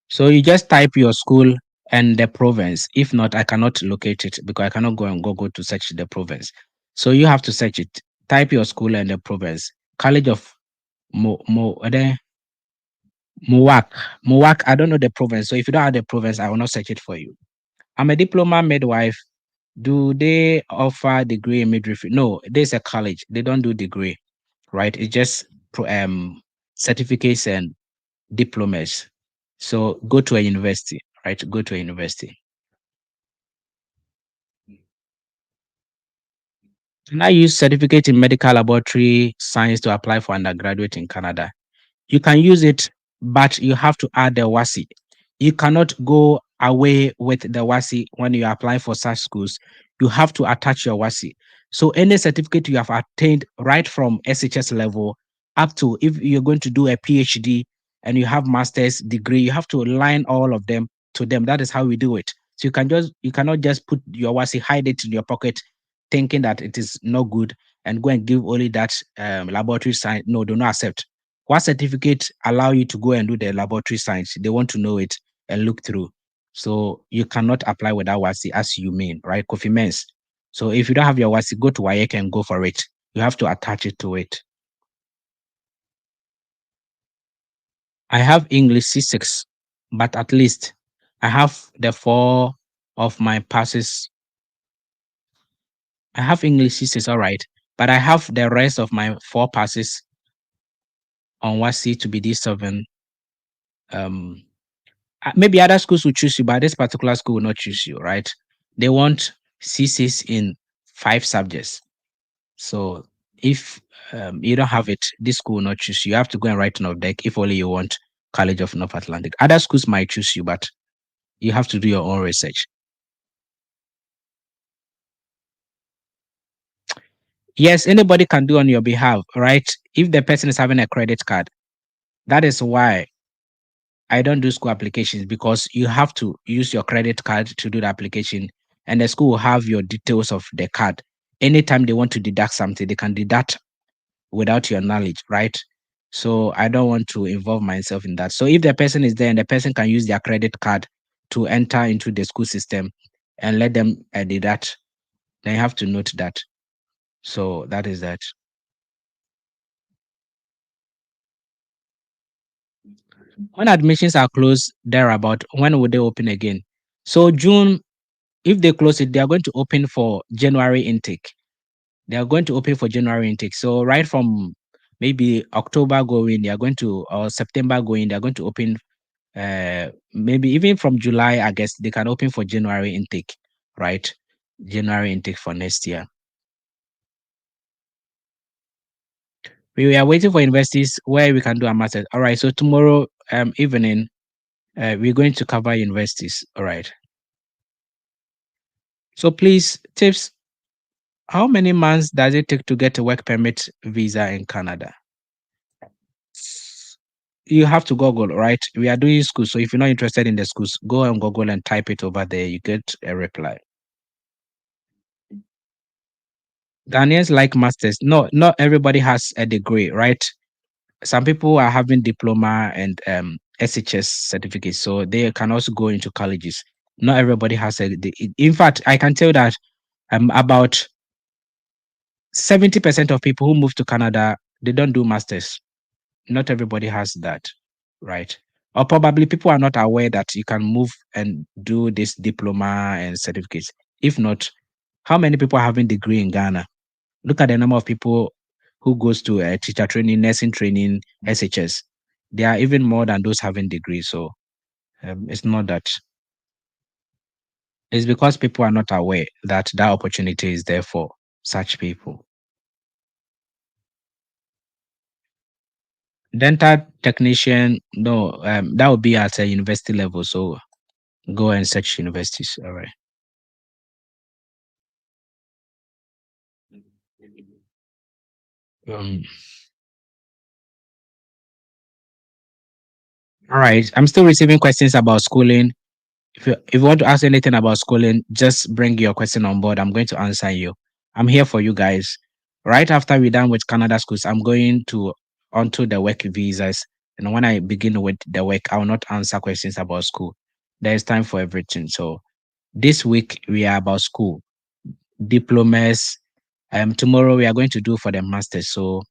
So you just type your school and the province. If not, I cannot locate it because I cannot go and go to search the province. So you have to search it. Type your school and the province. College of Mowak. Mowak, I don't know the province. So if you don't have the province, I will not search it for you. I'm a diploma midwife. Do they offer degree in midwifery? No, there's a college. They don't do degree, right? It's just certificates and diplomas. So go to a university, right? Go to a university. Can I use certificate in medical laboratory science to apply for undergraduate in Canada? You can use it, but you have to add the WASI. You cannot go away with the WASI when you apply for such schools. You have to attach your WASI. So any certificate you have attained right from SHS level up to if you're going to do a PhD and you have master's degree, you have to align all of them to them. That is how we do it. So you cannot just put your WASI, hide it in your pocket, thinking that it is not good and go and give only that laboratory science. No, do not accept. What certificate allow you to go and do the laboratory science? They want to know it and look through. So you cannot apply without WASI as you mean, right? Kofi Mens. So if you don't have your WASI, go to WAEC and go for it. You have to attach it to it. I have English C6, but at least I have the four of my passes. I have English C6, all right, but I have the rest of my four passes on WASI to be D7. Maybe other schools will choose you, but this particular school will not choose you, right? They want C6 in 5 subjects. So if you don't have it, this school will not choose you. You have to go and write an deck if only you want College of North Atlantic. Other schools might choose you, but you have to do your own research. Yes, anybody can do on your behalf, right? If the person is having a credit card, that is why I don't do school applications, because you have to use your credit card to do the application, and the school will have your details of the card. Anytime they want to deduct something, they can deduct without your knowledge, right? So I don't want to involve myself in that. So if the person is there and the person can use their credit card to enter into the school system and let them deduct, then you have to note that. So that is that. When admissions are closed, thereabout, when will they open again? So June, if they close it, they are going to open for January intake. They are going to open for January intake. So right from maybe October going, they are going to, or September going, they are going to open. Maybe even from July, I guess they can open for January intake, right? January intake for next year. We are waiting for universities where we can do a master. All right. So tomorrow evening, we're going to cover universities. All right. So please, tips. How many months does it take to get a work permit visa in Canada? You have to Google, right? We are doing schools. So if you're not interested in the schools, go on Google and type it over there. You get a reply. Ghanaians like masters. No, not everybody has a degree, right? Some people are having diploma and SHS certificates, so they can also go into colleges. Not everybody has in fact, I can tell that about 70% of people who move to Canada, they don't do masters. Not everybody has that, right? Or probably people are not aware that you can move and do this diploma and certificates. If not, how many people are having degree in Ghana? Look at the number of people who goes to teacher training, nursing training, SHS. There are even more than those having degrees. So it's not that. It's because people are not aware that that opportunity is there for such people. Dental technician, no, that would be at a university level. So go and search universities. All right. Um, all right. I'm still receiving questions about schooling. If you want to ask anything about schooling, just bring your question on board. I'm going to answer you. I'm here for you guys. Right after we're done with Canada schools, I'm going to onto the work visas. And when I begin with the work, I will not answer questions about school. There is time for everything. So this week we are about school, diplomas. Tomorrow we are going to do for the masters. So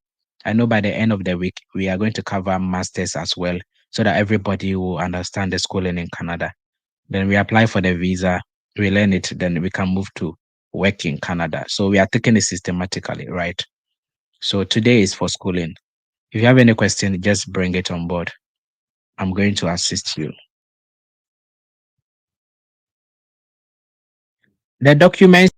I know by the end of the week we are going to cover masters as well, so that everybody will understand the schooling in Canada. Then we apply for the visa, we learn it, then we can move to work in Canada. So we are taking it systematically, right? So today is for schooling. If you have any question, just bring it on board. I'm going to assist you. The documents,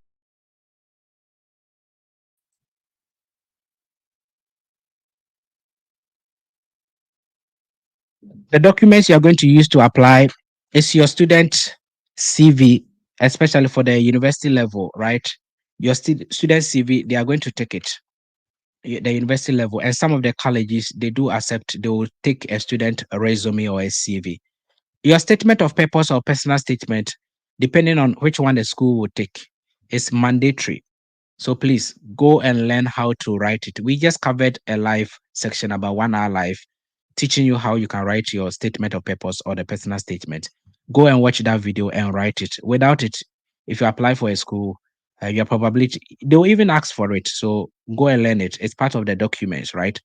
the documents you are going to use to apply is your student CV, especially for the university level, right? Your student CV, they are going to take it, the university level, and some of the colleges they do accept. They will take a student resume or a CV. Your statement of purpose or personal statement, depending on which one the school will take, is mandatory. So please go and learn how to write it. We just covered a live section about 1 hour live, teaching you how you can write your statement of purpose or the personal statement. Go and watch that video and write it. Without it, if you apply for a school, your probability, they'll even ask for it. So go and learn it. It's part of the documents, right?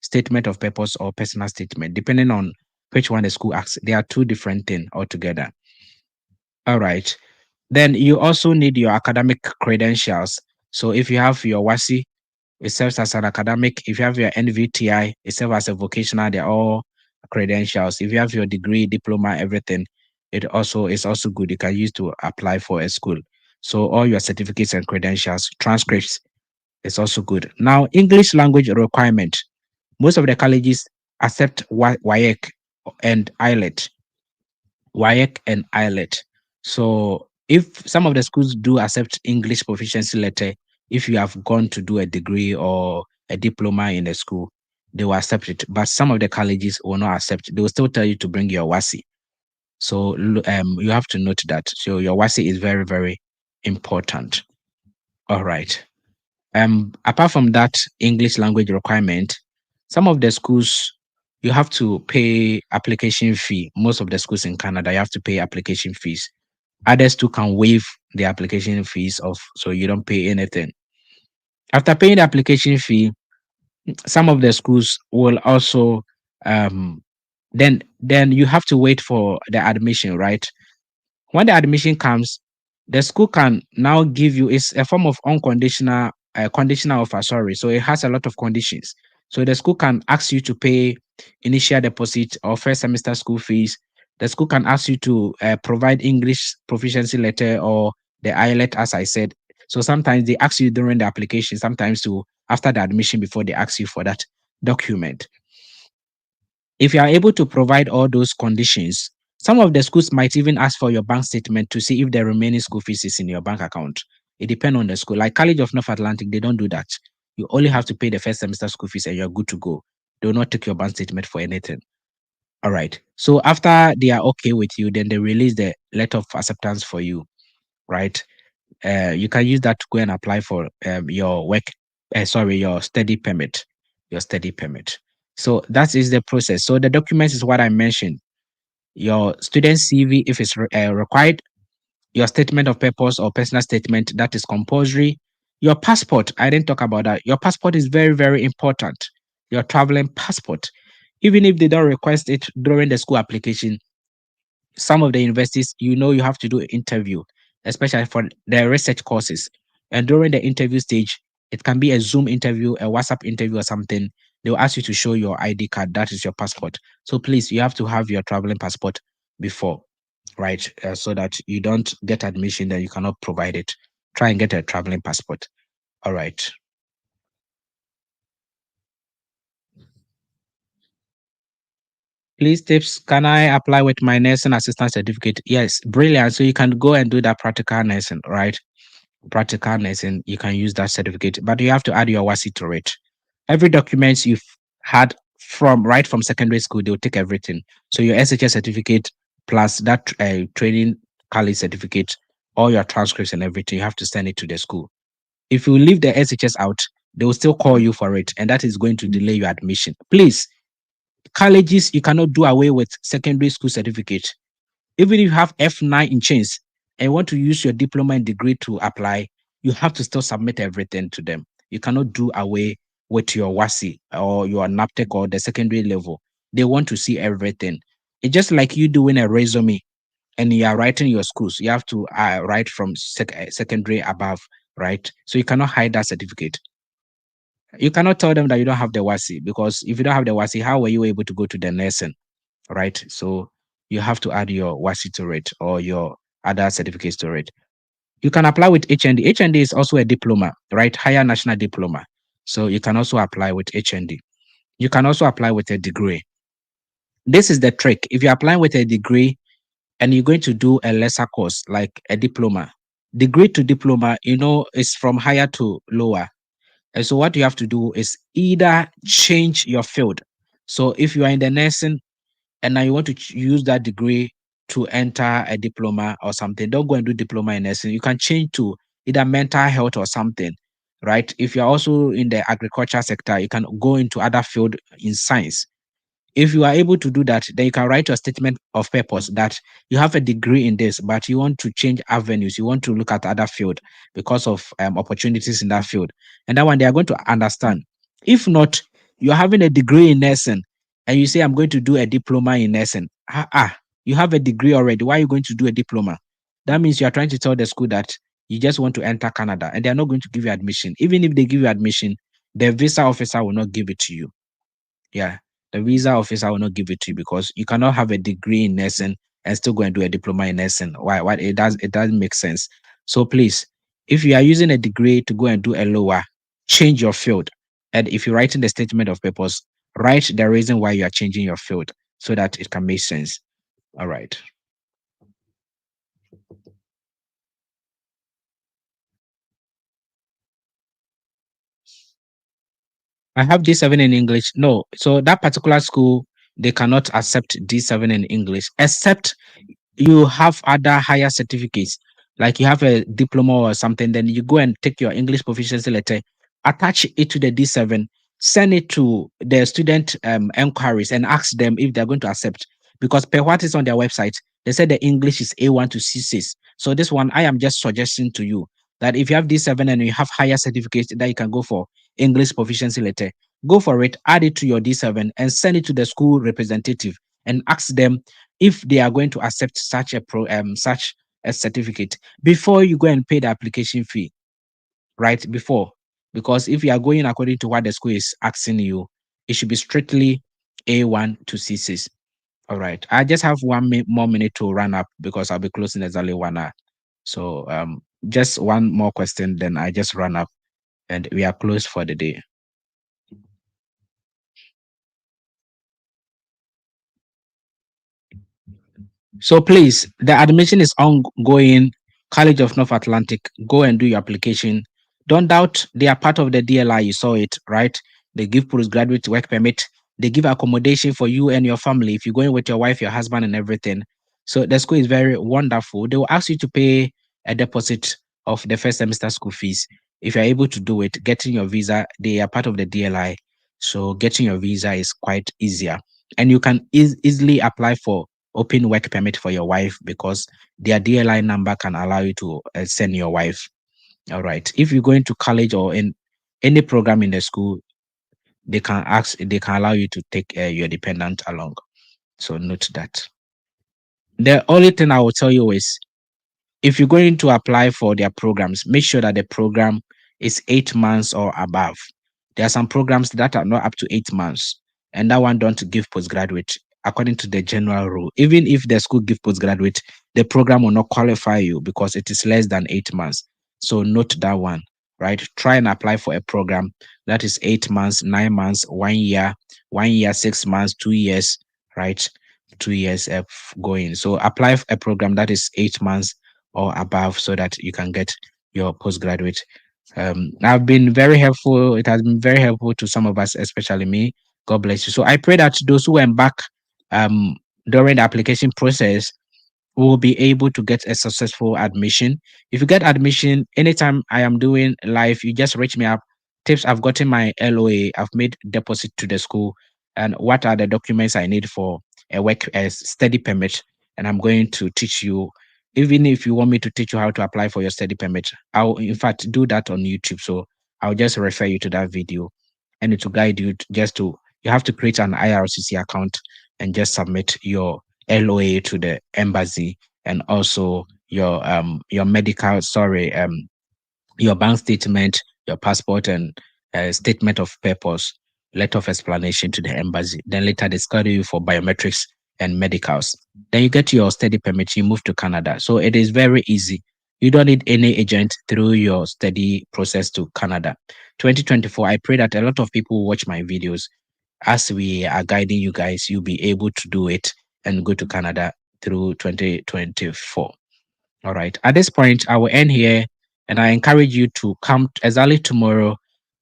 Statement of purpose or personal statement, depending on which one the school asks. They are two different things altogether. All right. Then you also need your academic credentials. So if you have your WASI, it serves as an academic. If you have your NVTI, it serves as a vocational. They're all credentials. If you have your degree, diploma, everything, it also is also good. You can use to apply for a school. So all your certificates and credentials, transcripts is also good. Now, English language requirement. Most of the colleges accept WAEC and IELTS. WAEC and IELTS. So if some of the schools do accept English proficiency letter, if you have gone to do a degree or a diploma in the school, they will accept it. But some of the colleges will not accept. They will still tell you to bring your WASI. So you have to note that. So your WASI is very, very important. All right. Apart from that English language requirement, some of the schools you have to pay application fee. Most of the schools in Canada, you have to pay application fees. Others too can waive the application fees off, so you don't pay anything. After paying the application fee, some of the schools will also then you have to wait for the admission, right? When the admission comes, the school can now give you, it's a form of unconditional conditional offer, sorry. So it has a lot of conditions. So the school can ask you to pay initial deposit or first semester school fees. The school can ask you to provide English proficiency letter or the IELTS, as I said. So sometimes they ask you during the application, sometimes to after the admission before they ask you for that document. If you are able to provide all those conditions, some of the schools might even ask for your bank statement to see if the remaining school fees is in your bank account. It depends on the school. Like College of North Atlantic, they don't do that. You only have to pay the first semester school fees and you're good to go. They will not take your bank statement for anything. All right. So after they are okay with you, then they release the letter of acceptance for you, right? You can use that to go and apply for your work, your study permit, your study permit. So that is the process. So the documents is what I mentioned. Your student CV, if it's required, your statement of purpose or personal statement, that is compulsory. Your passport, I didn't talk about that. Your passport is very, very important. Your traveling passport. Even if they don't request it during the school application, some of the universities, you have to do an interview, especially for the research courses. And during the interview stage, it can be a Zoom interview, a WhatsApp interview, or something. They'll ask you to show your ID card. That is your passport. So please, you have to have your traveling passport before, right? So that you don't get admission that you cannot provide it. Try and get a traveling passport. All right. Please, tips. Can I apply with my nursing assistant certificate? Yes, brilliant. So you can go and do that practical nursing, right? Practical nursing, you can use that certificate, but you have to add your WASI to it. Every document you've had from secondary school, they'll take everything. So your SHS certificate plus that training college certificate, all your transcripts and everything, you have to send it to the school. If you leave the SHS out, they will still call you for it, and that is going to delay your admission. Please, colleges, you cannot do away with secondary school certificate. Even if you have F9 in chains and want to use your diploma and degree to apply, you have to still submit everything to them. You cannot do away with your WASI or your NAPTEC or the secondary level. They want to see everything. It's just like you doing a resume and you are writing your schools. You have to write from secondary above, right? So you cannot hide that certificate. You cannot tell them that you don't have the WASI, because if you don't have the WASI, how were you able to go to the nursing? Right? So you have to add your WASI to it or your other certificates to it. You can apply with HND. HND is also a diploma, right? Higher national diploma. So you can also apply with HND. You can also apply with a degree. This is the trick. If you're applying with a degree and you're going to do a lesser course like a diploma, degree to diploma, is from higher to lower. And so what you have to do is either change your field. So if you are in the nursing and now you want to use that degree to enter a diploma or something, don't go and do diploma in nursing. You can change to either mental health or something, right? If you're also in the agriculture sector, you can go into other field in science. If you are able to do that, then you can write your statement of purpose that you have a degree in this, but you want to change avenues. You want to look at other field because of opportunities in that field. And that one, they are going to understand. If not, you're having a degree in nursing and you say, I'm going to do a diploma in nursing. You have a degree already. Why are you going to do a diploma? That means you are trying to tell the school that you just want to enter Canada and they're not going to give you admission. Even if they give you admission, the visa officer will not give it to you. Yeah, the visa officer will not give it to you because you cannot have a degree in nursing and still go and do a diploma in nursing. Why? What it doesn't make sense. So please, if you are using a degree to go and do a lower, change your field. And if you're writing the statement of purpose, write the reason why you are changing your field so that it can make sense. All right. I have D7 in English. No, so that particular school, they cannot accept D7 in English, except you have other higher certificates, like you have a diploma or something, then you go and take your English proficiency letter, attach it to the D7, send it to the student enquiries and ask them if they're going to accept. Because per what is on their website, they said the English is A1 to C6. So this one, I am just suggesting to you that if you have D7 and you have higher certificates that you can go for English proficiency letter, go for it, add it to your D7 and send it to the school representative and ask them if they are going to accept such a certificate before you go and pay the application fee, right? Before, because if you are going according to what the school is asking you, it should be strictly A1 to C6. All right. I just have more minute to run up because I'll be closing exactly 1 hour. So just one more question, then I just run up and we are closed for the day. So please, the admission is ongoing. College of North Atlantic, go and do your application. Don't doubt they are part of the DLI. You saw it, right? They give postgraduate work permit. They give accommodation for you and your family if you're going with your wife, your husband, and everything. So the school is very wonderful. They will ask you to pay a deposit of the first semester school fees. If you're able to do it, getting your visa, they are part of the DLI. So getting your visa is quite easier. And you can easily apply for open work permit for your wife because their DLI number can allow you to send your wife. All right. If you're going to college or in any program in the school, they can allow you to take your dependent along. So note that. The only thing I will tell you is if you're going to apply for their programs, make sure that the program is 8 months or above. There are some programs that are not up to 8 months, and that one don't give postgraduate according to the general rule. Even if the school give postgraduate, the program will not qualify you because it is less than 8 months. So note that one, right? Try and apply for a program that is 8 months, 9 months, 1 year, 6 months, 2 years, right? 2 years going. So apply for a program that is 8 months or above so that you can get your postgraduate. I've been very helpful. It has been very helpful to some of us, especially me. God bless you. So I pray that those who went back um, during the application process will be able to get a successful admission. If you get admission, anytime I am doing live, you just reach me up. Tips, I've gotten my LOA, I've made deposit to the school, and what are the documents I need for a study permit. And I'm going to teach you, even if you want me to teach you how to apply for your study permit, I'll in fact do that on YouTube. So I'll just refer you to that video and it will guide you you have to create an IRCC account and just submit your LOA to the embassy and also your medical your bank statement, your passport, and statement of purpose, letter of explanation to the embassy. Then later they schedule you for biometrics and medicals. Then you get your study permit, you move to Canada. So it is very easy. You don't need any agent through your study process to Canada. 2024, I pray that a lot of people watch my videos as we are guiding you guys, you'll be able to do it and go to Canada through 2024. All right. At this point, I will end here and I encourage you to come exactly tomorrow.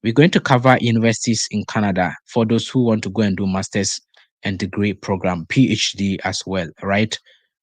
We're going to cover universities in Canada for those who want to go and do master's and degree program, PhD as well, right?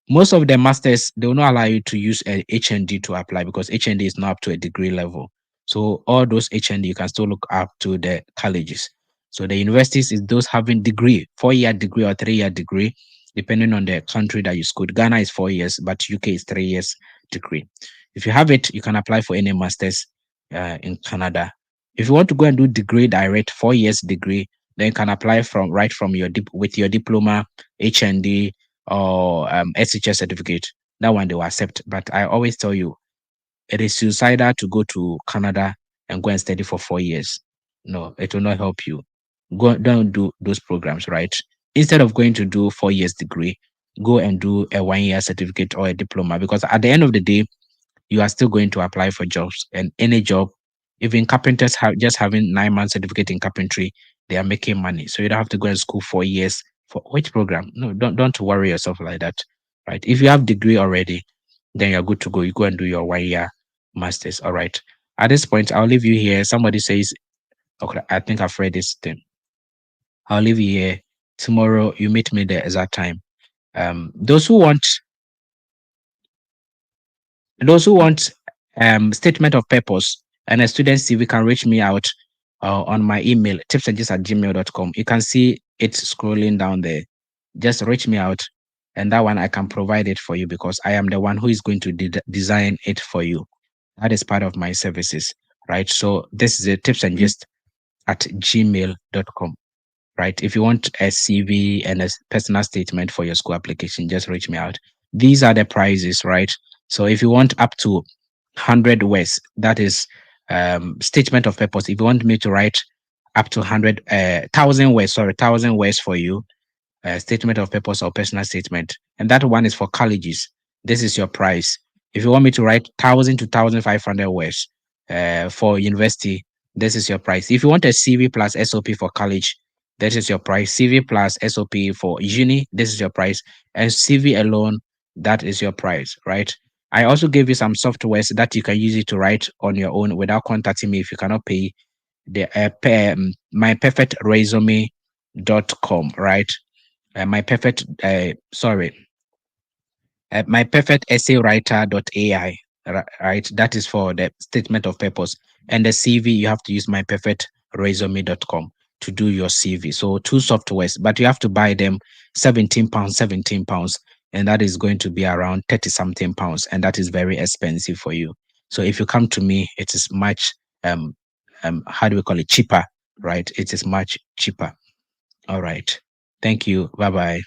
Most of the masters, they will not allow you to use a HND to apply because HND is not up to a degree level. So all those HND, you can still look up to the colleges. So the universities is those having degree, 4-year degree or 3-year degree, depending on the country that you schooled. Ghana is 4 years, but UK is 3 years degree. If you have it, you can apply for any masters in Canada. If you want to go and do degree direct, 4 years degree, then you can apply from right from your with your diploma, HND, or SHS certificate. That one they will accept. But I always tell you, it is suicidal to go to Canada and go and study for 4 years. No, it will not help you. Go don't do those programs, right? Instead of going to do 4 years degree, go and do a 1-year certificate or a diploma, because at the end of the day, you are still going to apply for jobs, and any job, even carpenters have just having 9 months certificate in carpentry, they are making money. So you don't have to go to school 4 years for which program. No, don't worry yourself like that, right? If you have degree already, then you're good to go. You go and do your 1-year masters. All right. At this point, I'll leave you here. Somebody says, okay, I think I've read this thing. I'll leave you here. Tomorrow you meet me the exact time. Those who want statement of purpose and a student CV can reach me out on my email, tipsandgist@gmail.com. You can see it scrolling down there. Just reach me out, and that one I can provide it for you, because I am the one who is going to design it for you. That is part of my services, right? So this is a tipsandgist@gmail.com. Right? If you want a CV and a personal statement for your school application, just reach me out. These are the prices, right? So if you want up to 100 words, that is statement of purpose. If you want me to write up to 1,000 words, 1,000 words for you, statement of purpose or personal statement, and that one is for colleges. This is your price. If you want me to write 1,000 to 1,500 words for university, this is your price. If you want a CV plus SOP for college, this is your price. CV plus SOP for uni, this is your price. And CV alone, that is your price, right? I also gave you some softwares that you can use it to write on your own without contacting me if you cannot pay. The myperfectresume.com, right? My perfect sorry My perfect essay writer.ai, right? That is for the statement of purpose. And the CV, you have to use my perfect resume.com to do your CV. So two softwares, but you have to buy them £17, and that is going to be around 30 something pounds, and that is very expensive for you. So if you come to me, it is much how do we call it, cheaper, right? It is much cheaper. All right. Thank you. Bye bye.